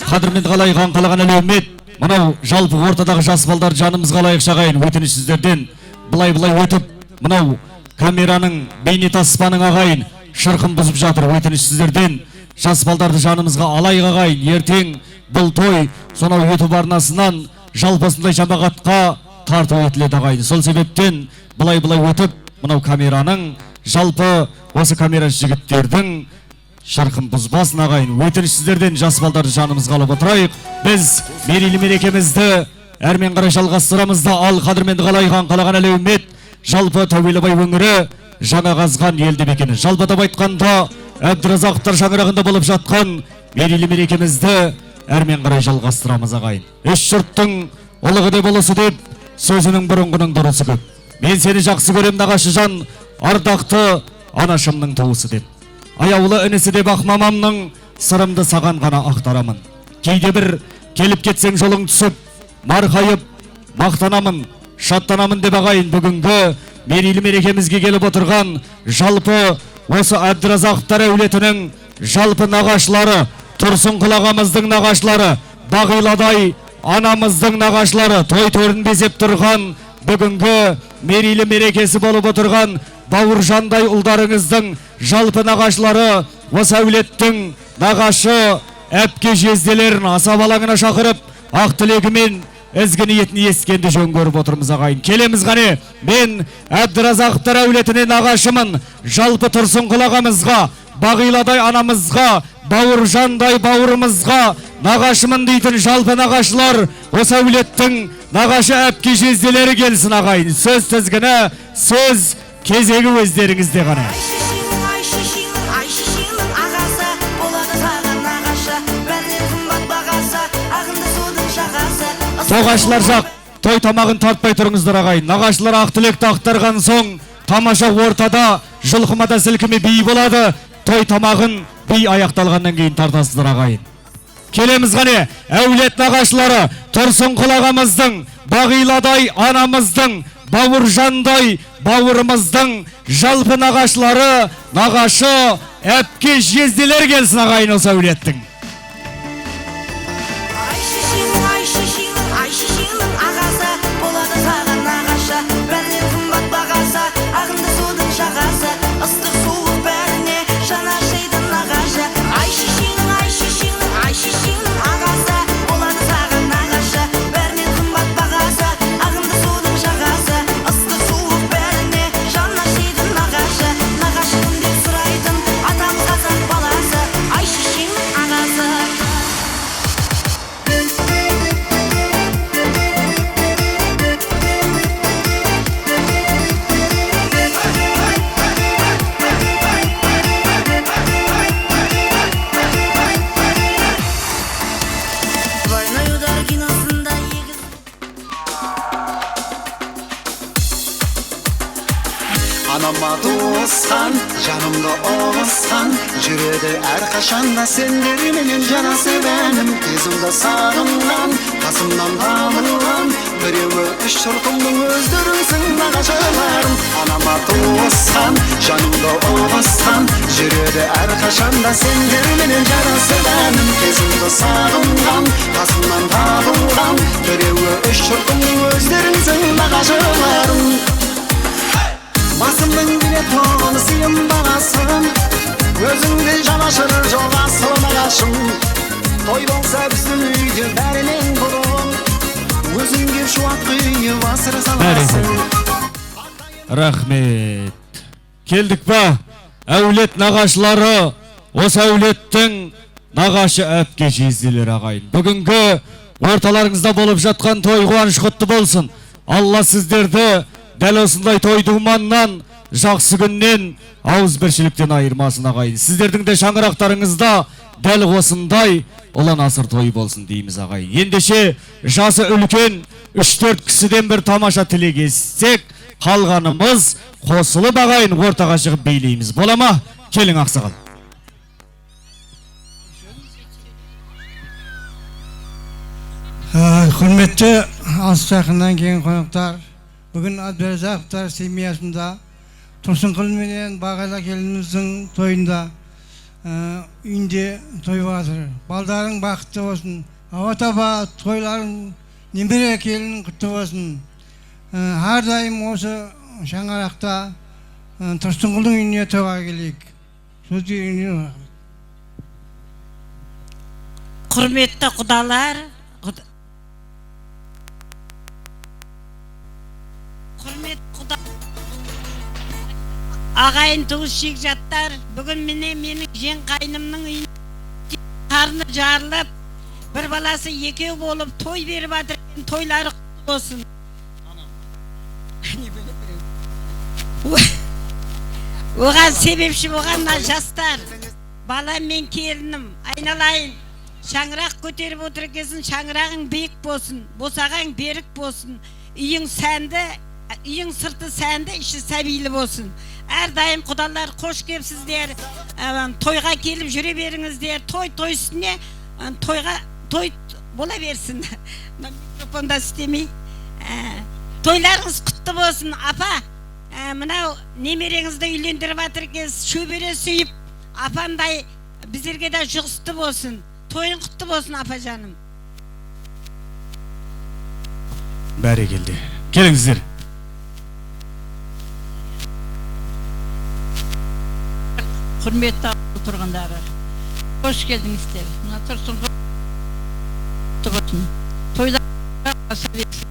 қадірменді қалайған қалаған әлеумет, мынау жалпы ортадағы жас балдар жанымызға лайық шағайын. Өтініш сіздерден былай өтіп, мынау камераның бейнетаспаның ағайын шырқын бұзып жатыр. Өтініш сіздерден жас балдарды жанымызға алайық ағайын. Ертең бұл той сонау YouTube арнасынан жалпысындай жамағатқа тарту етіледі ағайын. Сол себептен былай өтіп, мынау камераның жалпы осы камера жігіттердің шырқын бұзбасын ағайын. Өтініш сіздерден жас балдарды жанымызға алып отырайық. Біз мерейлі мерекемізді әрмен қарай жалғастырамызда. Ал қадірменді қалаған әлеумет жалпы Тәуелбай өңірі Жаңақазған елді мекені. Жалпыдап айтқанда Әбдіразақтар шаңырағында болып жатқан мерейлі мерекемізді әрмен қарай жалғастырамыз ағайын. Үш жұрттың ұлығы деп ұлысы деп сөзінің бұрынғының дұрысы көп. Мен сені жақсы көрем нағашы жан, ардақты анашымның туысы деп. Аяулы інісі деп ақ мамамның сырымды саған ғана ақтарамын. Кейде бір келіп кетсең жолың түсіп, марқайып, мақтанамын, шаттанамын деп ағайын бүгінгі мерейлі мерекемізге келіп отырған жалпы осы Әбдіразақовтар әулетінің жалпы нағашылары, Тұрсынқұл ағамыздың нағашылары, Бағиладай анамыздың нағашылары, той төрін безеп тұрған бүгінгі мерейлі мерекесі болып отырған Бауыржандай ұлдарыңыздың жалпы нағашылары, осы әулеттің нағашы әпке жезделерін асап алаңына шақырып, ақ тілегімен ізгі ниетін ескенді жөн көріп отырмыз ағайын. Келеміз ғане, мен Әбдіразақовтар әулетіне нағашымын, жалпы Тұрсынқұл ағамызға, Бағиладай анамызға, Бауыржандай бауырымызға нағашымын дейтін жалпы нағашылар, осы әулеттің нағашы әпке жезделері келсін ағайын. Сөз тізгіні, сөз кезегі өздеріңізде ғана. Тоғашылар жақ, той тамағын тартпай тұрыңыздар ағайын. Нағашылар ақ тілекті ақтарған соң, тамаша ортада жылқымада сілкіме бей болады. Той тамағын бей аяқталғаннан кейін тартасыздар ағайын. Келеміз ғане, әулет нағашылары, Тұрсынқұл ағамыздың, Бағиладай анамыздың, Бауыржандай бауырымыздың жалпы нағашылары, нағашы әпке жезделер келсін ағайын осы әулеттің. Anama tuğuskan, canımda oğuskan, жүреді әрқашанда сендер менен жанасы бәнім. Кезімді сағынған, қасымнан табылған, біреуі үш тұрқымның өздеріңсің нағашыларым. Анама туғысқан, жанымда оғысқан, жүреді әрқашанда сендер менен жанасы бәнім. Кезімді сағынған, қасымнан табылған, біреуі үш тұрқымның өздеріңсің нағашыларым. Басымның келе тонысыйым бағасын, өзіңді жанашыр жоқ асыл нағашым. Той болса біздің үйде бәрінен бұрын, өзіңге шуақ құйып асыр саласың. Рахмет. Келдік па, әулет нағашылары, осы әулеттің нағашы әпке жезделер ағайын. Бүгінгі орталарыңызда болып жатқан той қуаныш құтты болсын. Алла сіздерді дәл осындай той думаннан, жақсы күннен, ауызбіршіліктен айырмасын ағайын. Сіздердің де шаңырақтарыңызда дәл осындай ұлан асыр той болсын дейміз ағайын. Ендеше жасы үлкен 3-4 кісіден бір тамаша тілек естсек, қалғанымыз қосылып ағайын ортаға шығып бейлейміз. Бола ма? Келің ақсақал. Құрметті алыс жақыннан келген қонақтар, бүгін Әбдіразақовтар семьясында Тұрсынқұл менен Бағила келініміздің тойында үйінде той жатыр. Балдарың бақытты болсын. Ауа таба тойларың немере келінің құтты болсын. Әрдайым осы шаңырақта Тұрсынқұлдың үйіне тойға келейік. Құрметті құдалар, ағайын туыс жекжаттар, бүгін менің жен қайнымның үйінде қарны жарылып, бір баласы екеу болып той беріп жатыр. Тойлары құтты болсын. Оған себепші болған жастар, балам мен келінім, айналайын. Шаңырақ көтеріп отыр екенсің, шаңырағың биік болсын, босағаң берік болсын, үйің сәнді, үйің сырты сәнді, іші сәбилі болсын. Әрдайым құдалар қош келіпсіздер. Тойға келіп жүре беріңіздер. Той үстіне тойға той бола берсін. Микрофонда істемей. Тойларыңыз құтты болсын, апа. Мынау немереңізді үйлендіріп жатыр екенсіз, шөбере сүйіп, апандай біздерге де жұғысты болсын. Тойың құтты болсын, апа жаным. Бәрекелді. Келіңіздер. Құрметті тұрғындары, қош келдіңіздер. Мына тұрсын құтты болсын. Тойларға аса берсін.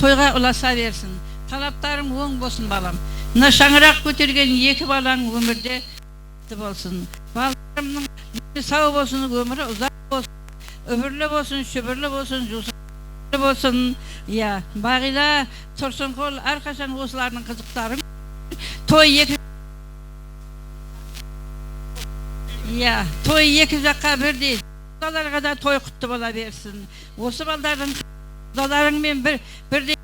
Тойға ұласа берсін. Талаптарың оң болсын, балам. Мына шаңырақ көтерген екі балаң өмірде болсын. Балаларымның сау болсын, өмірі ұзақ болсын. Үбірлі болсын, шүбірлі болсын, жусырлы болсын. Бағила, Тұрсынқұл, әрқашан осылардың қызықтарын. Той екі жаққа бірдей. Балаларға да той құтты бола берсін. Осы балдардың құдаларыңмен бірдей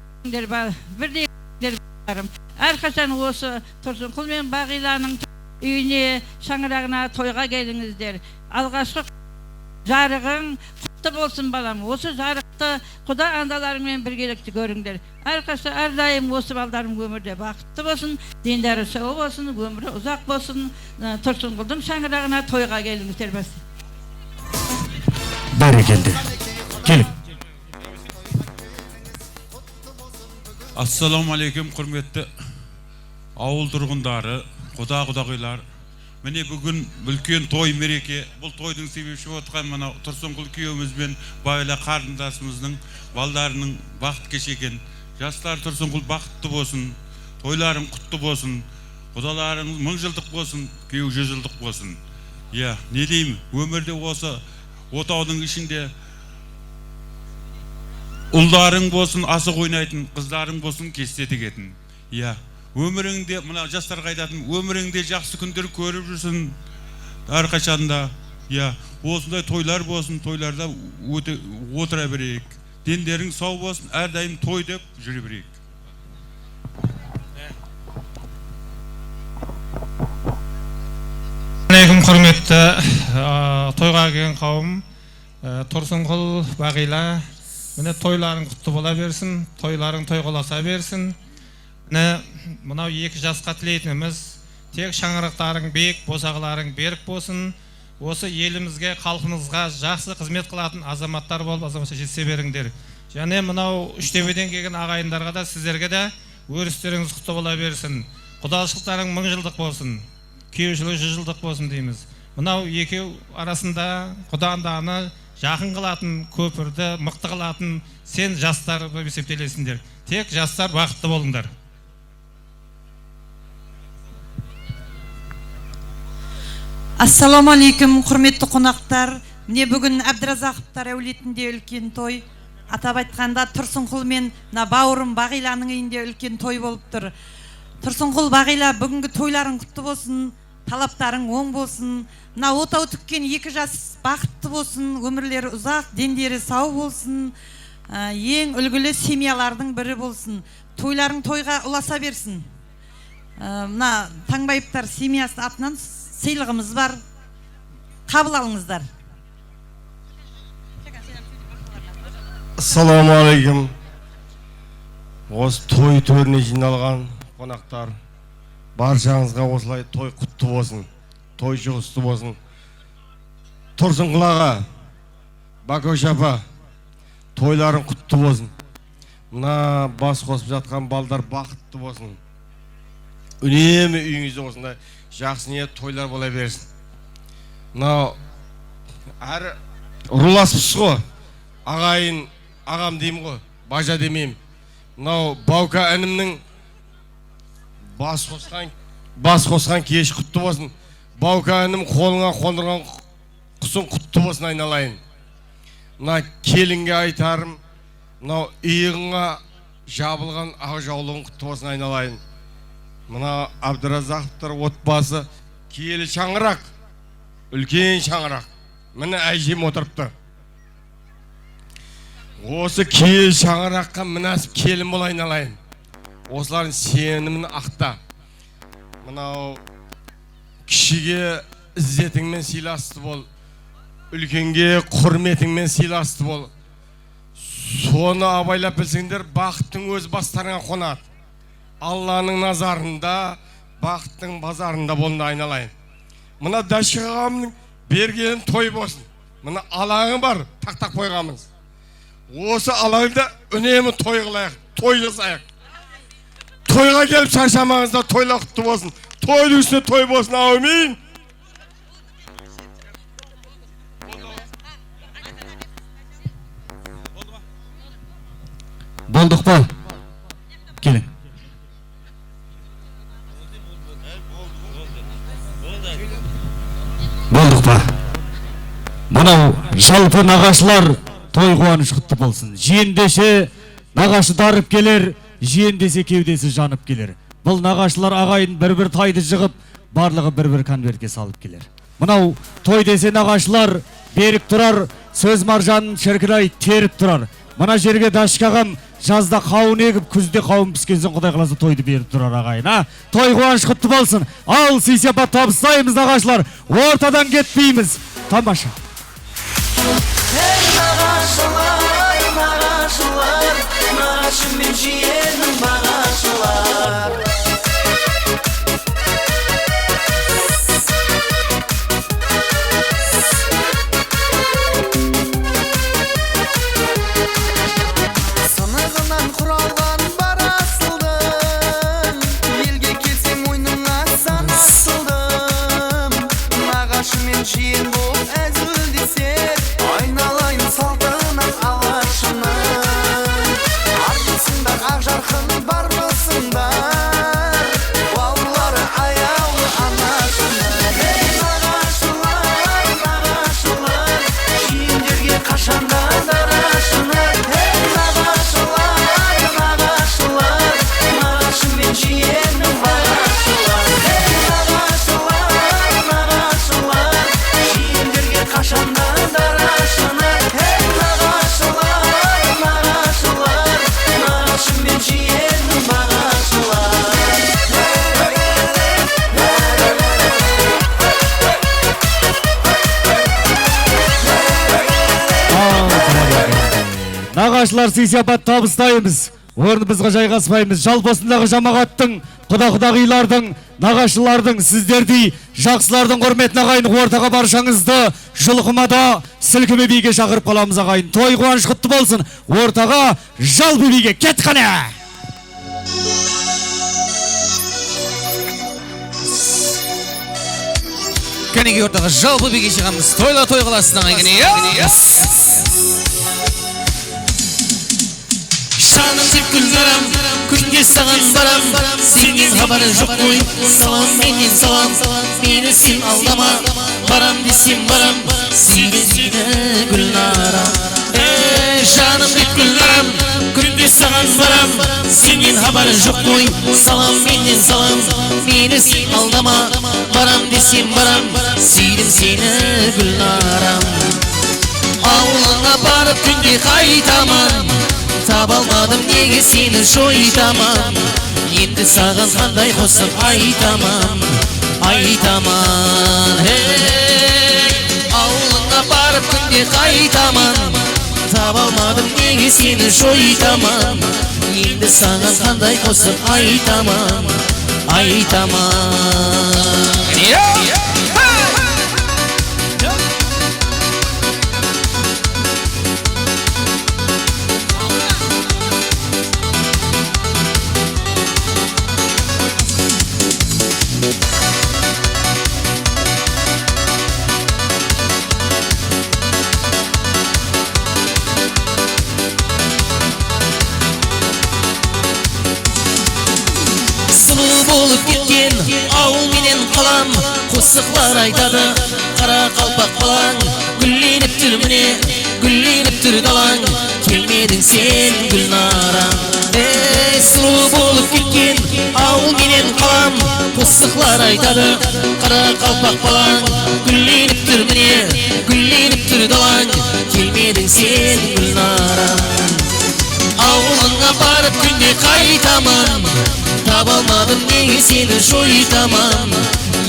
барым. Әрқашан осы Тұрсынқұл мен Бағиланың үйіне, шаңырағына тойға келіңіздер. Алғашқы жарығың құтты болсын, балам. Осы жарықты құда андаларыңмен біргелікті көріңдер. Әрқашан әрдайым осы балдарың өмірде бақытты болсын, дендері сау болсын, өмірі ұзақ болсын. Тұрсынқұлдың шаңырағына тойға келіңіздер. Бәрекелді. Келің. Ассаламалейкум, құрметті ауыл тұрғындары, құда-құдағилар. Міне бүгін үлкен той мереке. Бұл тойдың себепші отқан мына Тұрсынқұл күйеуімізбен Бағила қарындасымыздың балдарының бақыт кешеген. Жастар Тұрсынқұл бақытты болсын, тойларың құтты болсын, құдаларыңыз 1000 жылдық болсын, күйеу 100 жылдық болсын. Не деймін, өмірде осы отаудың ішінде ұлдарың болсын, асық ойнайтын, қыздарың болсын, кесте тігетін. Өміріңде, мына жастарға айтатын, өміріңде жақсы күндер көріп жүрсін, әрқашанда. Осындай тойлар болсын, тойларда отыра берейік. Дендерің сау болсын, әрдайым той деп жүре берейік. Алейкум, құрметті тойға келген қауым, Тұрсынқұл, Бағила, міне тойларың құтты бола берсін, тойларың тойғыласа берсін. Мынау екі жасқа тілейтініміз, тек шаңырақтарың биік, босағыларың берік болсын. Осы елімізге, халқымызға жақсы қызмет қылатын азаматтар болып, азаматша жетсе беріңдер. Және мынау үштөбеден келген ағайындарға да, сіздерге де өрістеріңіз құтты бола берсін. Құдалшылықтарың 1000 жылдық болсын, күйеушілік 100 жылдық болсын дейміз. Мынау екеу арасында құданданы жақын қылатын, көпірді мықты қылатын сен жастар болып есептелесіңдер. Тек жастар бақытты болыңдар. Ассаламалейкум, құрметті қонақтар. Міне бүгін Әбдіразақовтар әулетінде үлкен той. Атап айтқанда Тұрсынқұл мен бауырым Бағиланың үйінде үлкен той болып тұр. Тұрсынқұл, Бағила, бүгінгі тойларың құтты болсын, талаптарың оң болсын. Мына отау тіккен екі жас бақытты болсын, өмірлері ұзақ, дендері сау болсын. Ең үлгілі семьялардың бірі болсын. Тойларың тойға ұласа берсін. Мына Таңбаевтар семьясы атынан сыйлығымыз бар. Қабыл алыңыздар. Ассаламалейкум. Осы той төріне жиналған қонақтар, баршаңызға осылай той құтты болсын, той жұғысты болсын. Тұрсынқұл аға, Бакөш апа, тойларың құтты болсын. Мына бас қосып жатқан балдар бақытты болсын. Үнемі үйіңізде осындай жақсы ниет тойлар бола берсін. Мына әрі руласпыз ғой, ағайын, ағам деймін ғой, бажа демеймін. Мынау Баука інімнің бас қосқан кеш құтты болсын. Баука інім қолыңа қондырған құсын құтты болсын айналайын. Мына келінге айтарым, мынау иығыңа жабылған ақ жаулығың құтты болсын айналайын. Мына Әбдіразақовтар отбасы киелі шаңырақ, үлкен шаңырақ. Міне әжем отырыпты. Осы киел шаңыраққа мінәсіп келін бол айналайын. Осылардың сенімін ақта. Мынау кішіге іззетіңмен сыйласты бол. Үлкенге құрметіңмен сыйласты бол. Соны абайлап білсеңдер, бақыттың өз бастарыңа қонады. Алланың назарында, бақыттың базарында болында айналайын. Мына Дәшік ағамның бергенін той болсын. Мына алаңы бар, тақтақ қойғамыз. Осы алаңда үнемі той қылайық, той жасайық. Тойға келіп шаршамаңызда тойла құтты болсын. Тойдың үстіне той болсын, аумин. Болдық па? Келің. Болдық па? Мынау жалпы нағашылар той қуаныш құтты болсын. Жиендеше нағашы дарып келер, жиендесе кеудесі жанып келер. Бұл нағашылар ағайын бір-бір тайды жығып, барлығы бір-бір конвертке салып келер. Мынау той десе нағашылар берік тұрар, сөз маржанын шіркірай теріп тұрар. Мына жерге Дәшік ағам жазда қауын егіп, күзде қауын піскенсін, Құдай қаласа тойды беріп тұрар ағайын. Той қуаныш құтты болсын. Ал сый-сияпат табыстаймыз нағашылар. Ортадан кетпейміз. Тамаша. Нағашылар, нағашылар, нағашым мен жиенім бағашылар. Сынығынан құралған бар асылдым, елге келсең ойныңа сан асылдым. Нағашым мен жиен болып әзілдесер, айналайын салтынан алашының. Артысыңдар ақ жарқын бар мысыңдар, бауырлары аяулы анашының. Нағашылар, нағашылар, жиендерге қашанда дарашының. Нағашылар, нағашылар, нағашым мен жиенім бағашылар. Нағашылар, нағашылар, жиендерге қашанда дарашының. Нағашылар, нағашылар, нағашым мен жиенім бағашылар. Нағашылар сый-сияпат табыстаймыз. Орнымызға жайғаспаймыз. Жалпы осындағы жамағаттың, құда-құдағилардың, нағашылардың, сіздердей жақсылардың құрметіне ағайын ортаға баршаңызды жұлқымада сілкіме биге шақырып қаламыз ағайын. Той қуаныш құтты болсын. Ортаға жалпы биге кет қане. Кәнеге ортаға жалпы биге шығамыз. Тойла той қаласынан кәне. Жаным деп күлдарам, күнге саған барам, сенен хабары жоқ қой, салам менен салам, мені сен алдама, барам десем барам, сені Гүлнарам. Жаным деп күлдарам, күнге саған барам, сенен хабары жоқ қой, салам менен салам, мені сен алдама, барам десем барам, сені Гүлнарам. Ауылыңа барып күнде қайтаман, таба алмадым неге сені жойтаман, енді саған қандай қосып айтаман, айтаман. Ауылыңа барып күнде қайтаман, таба алмадым неге сені жойтаман, енді саған қандай қосып айтаман, айтаман. Болып кеткен ауыл менен қалам, қосықлар айтады қара қалпақ балаң, гүлленіп тұр міне, гүлленіп тұр далаң, келмедің сен Гүлнарам. Сұлу болып кеткен ауыл менен қалам, қосықлар айтады қара қалпақ балаң, гүлленіп gülleniptir mine, gülleniptir dalan, kelmedin sen Gülnaram. Avluna barıp günde kaytaman, tabalmadım negi seni şoytaman.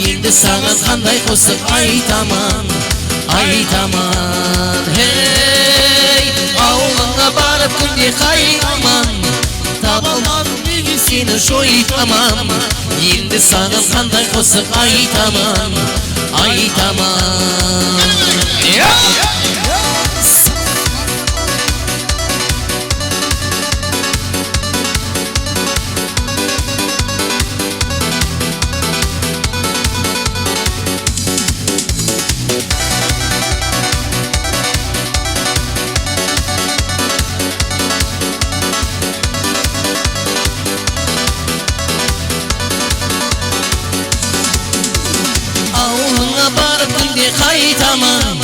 Endi sana qanday qo'shiq aytaman, aytaman. Hey, avluna barıp günde kaytaman, tabalmadım negi seni şoytaman. Endi sana qanday qo'shiq aytaman, aytaman. Kaytaman,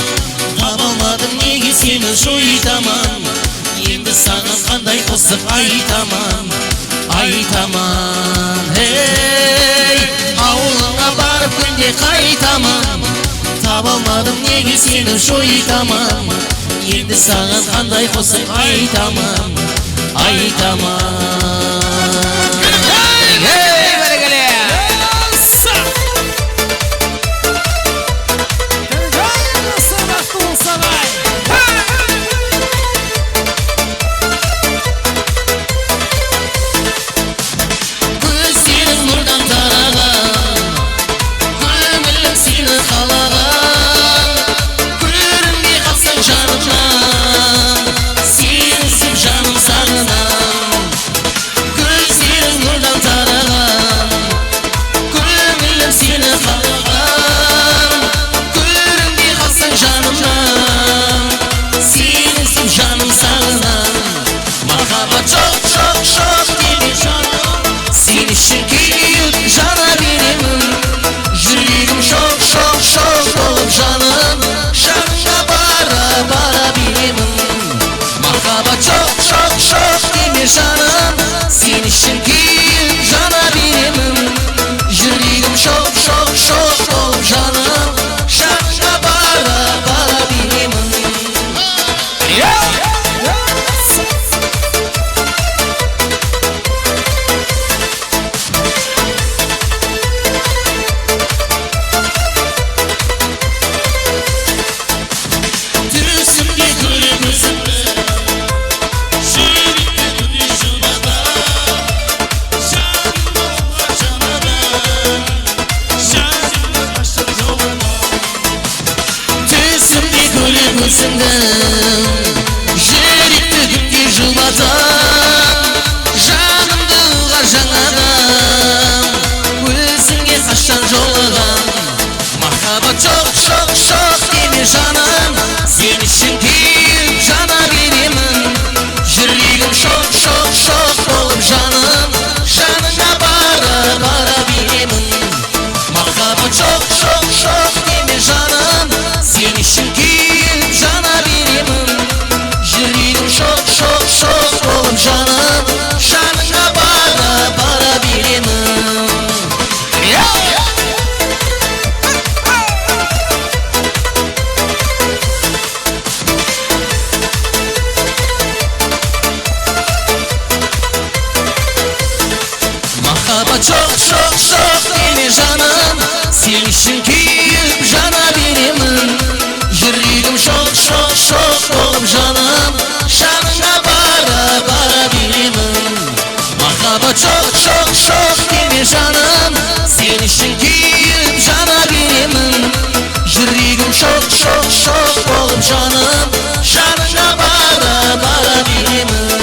tabalmadım negi seni şoytaman. Endi sana qanday qo'shiq aytaman, aytaman. Hey, avluna barıp günde kaytaman, tabalmadım negi seni şoytaman. Endi sana qanday qo'shiq aytaman, aytaman. Hey, barakale. Canım, şanına bara bara birimim.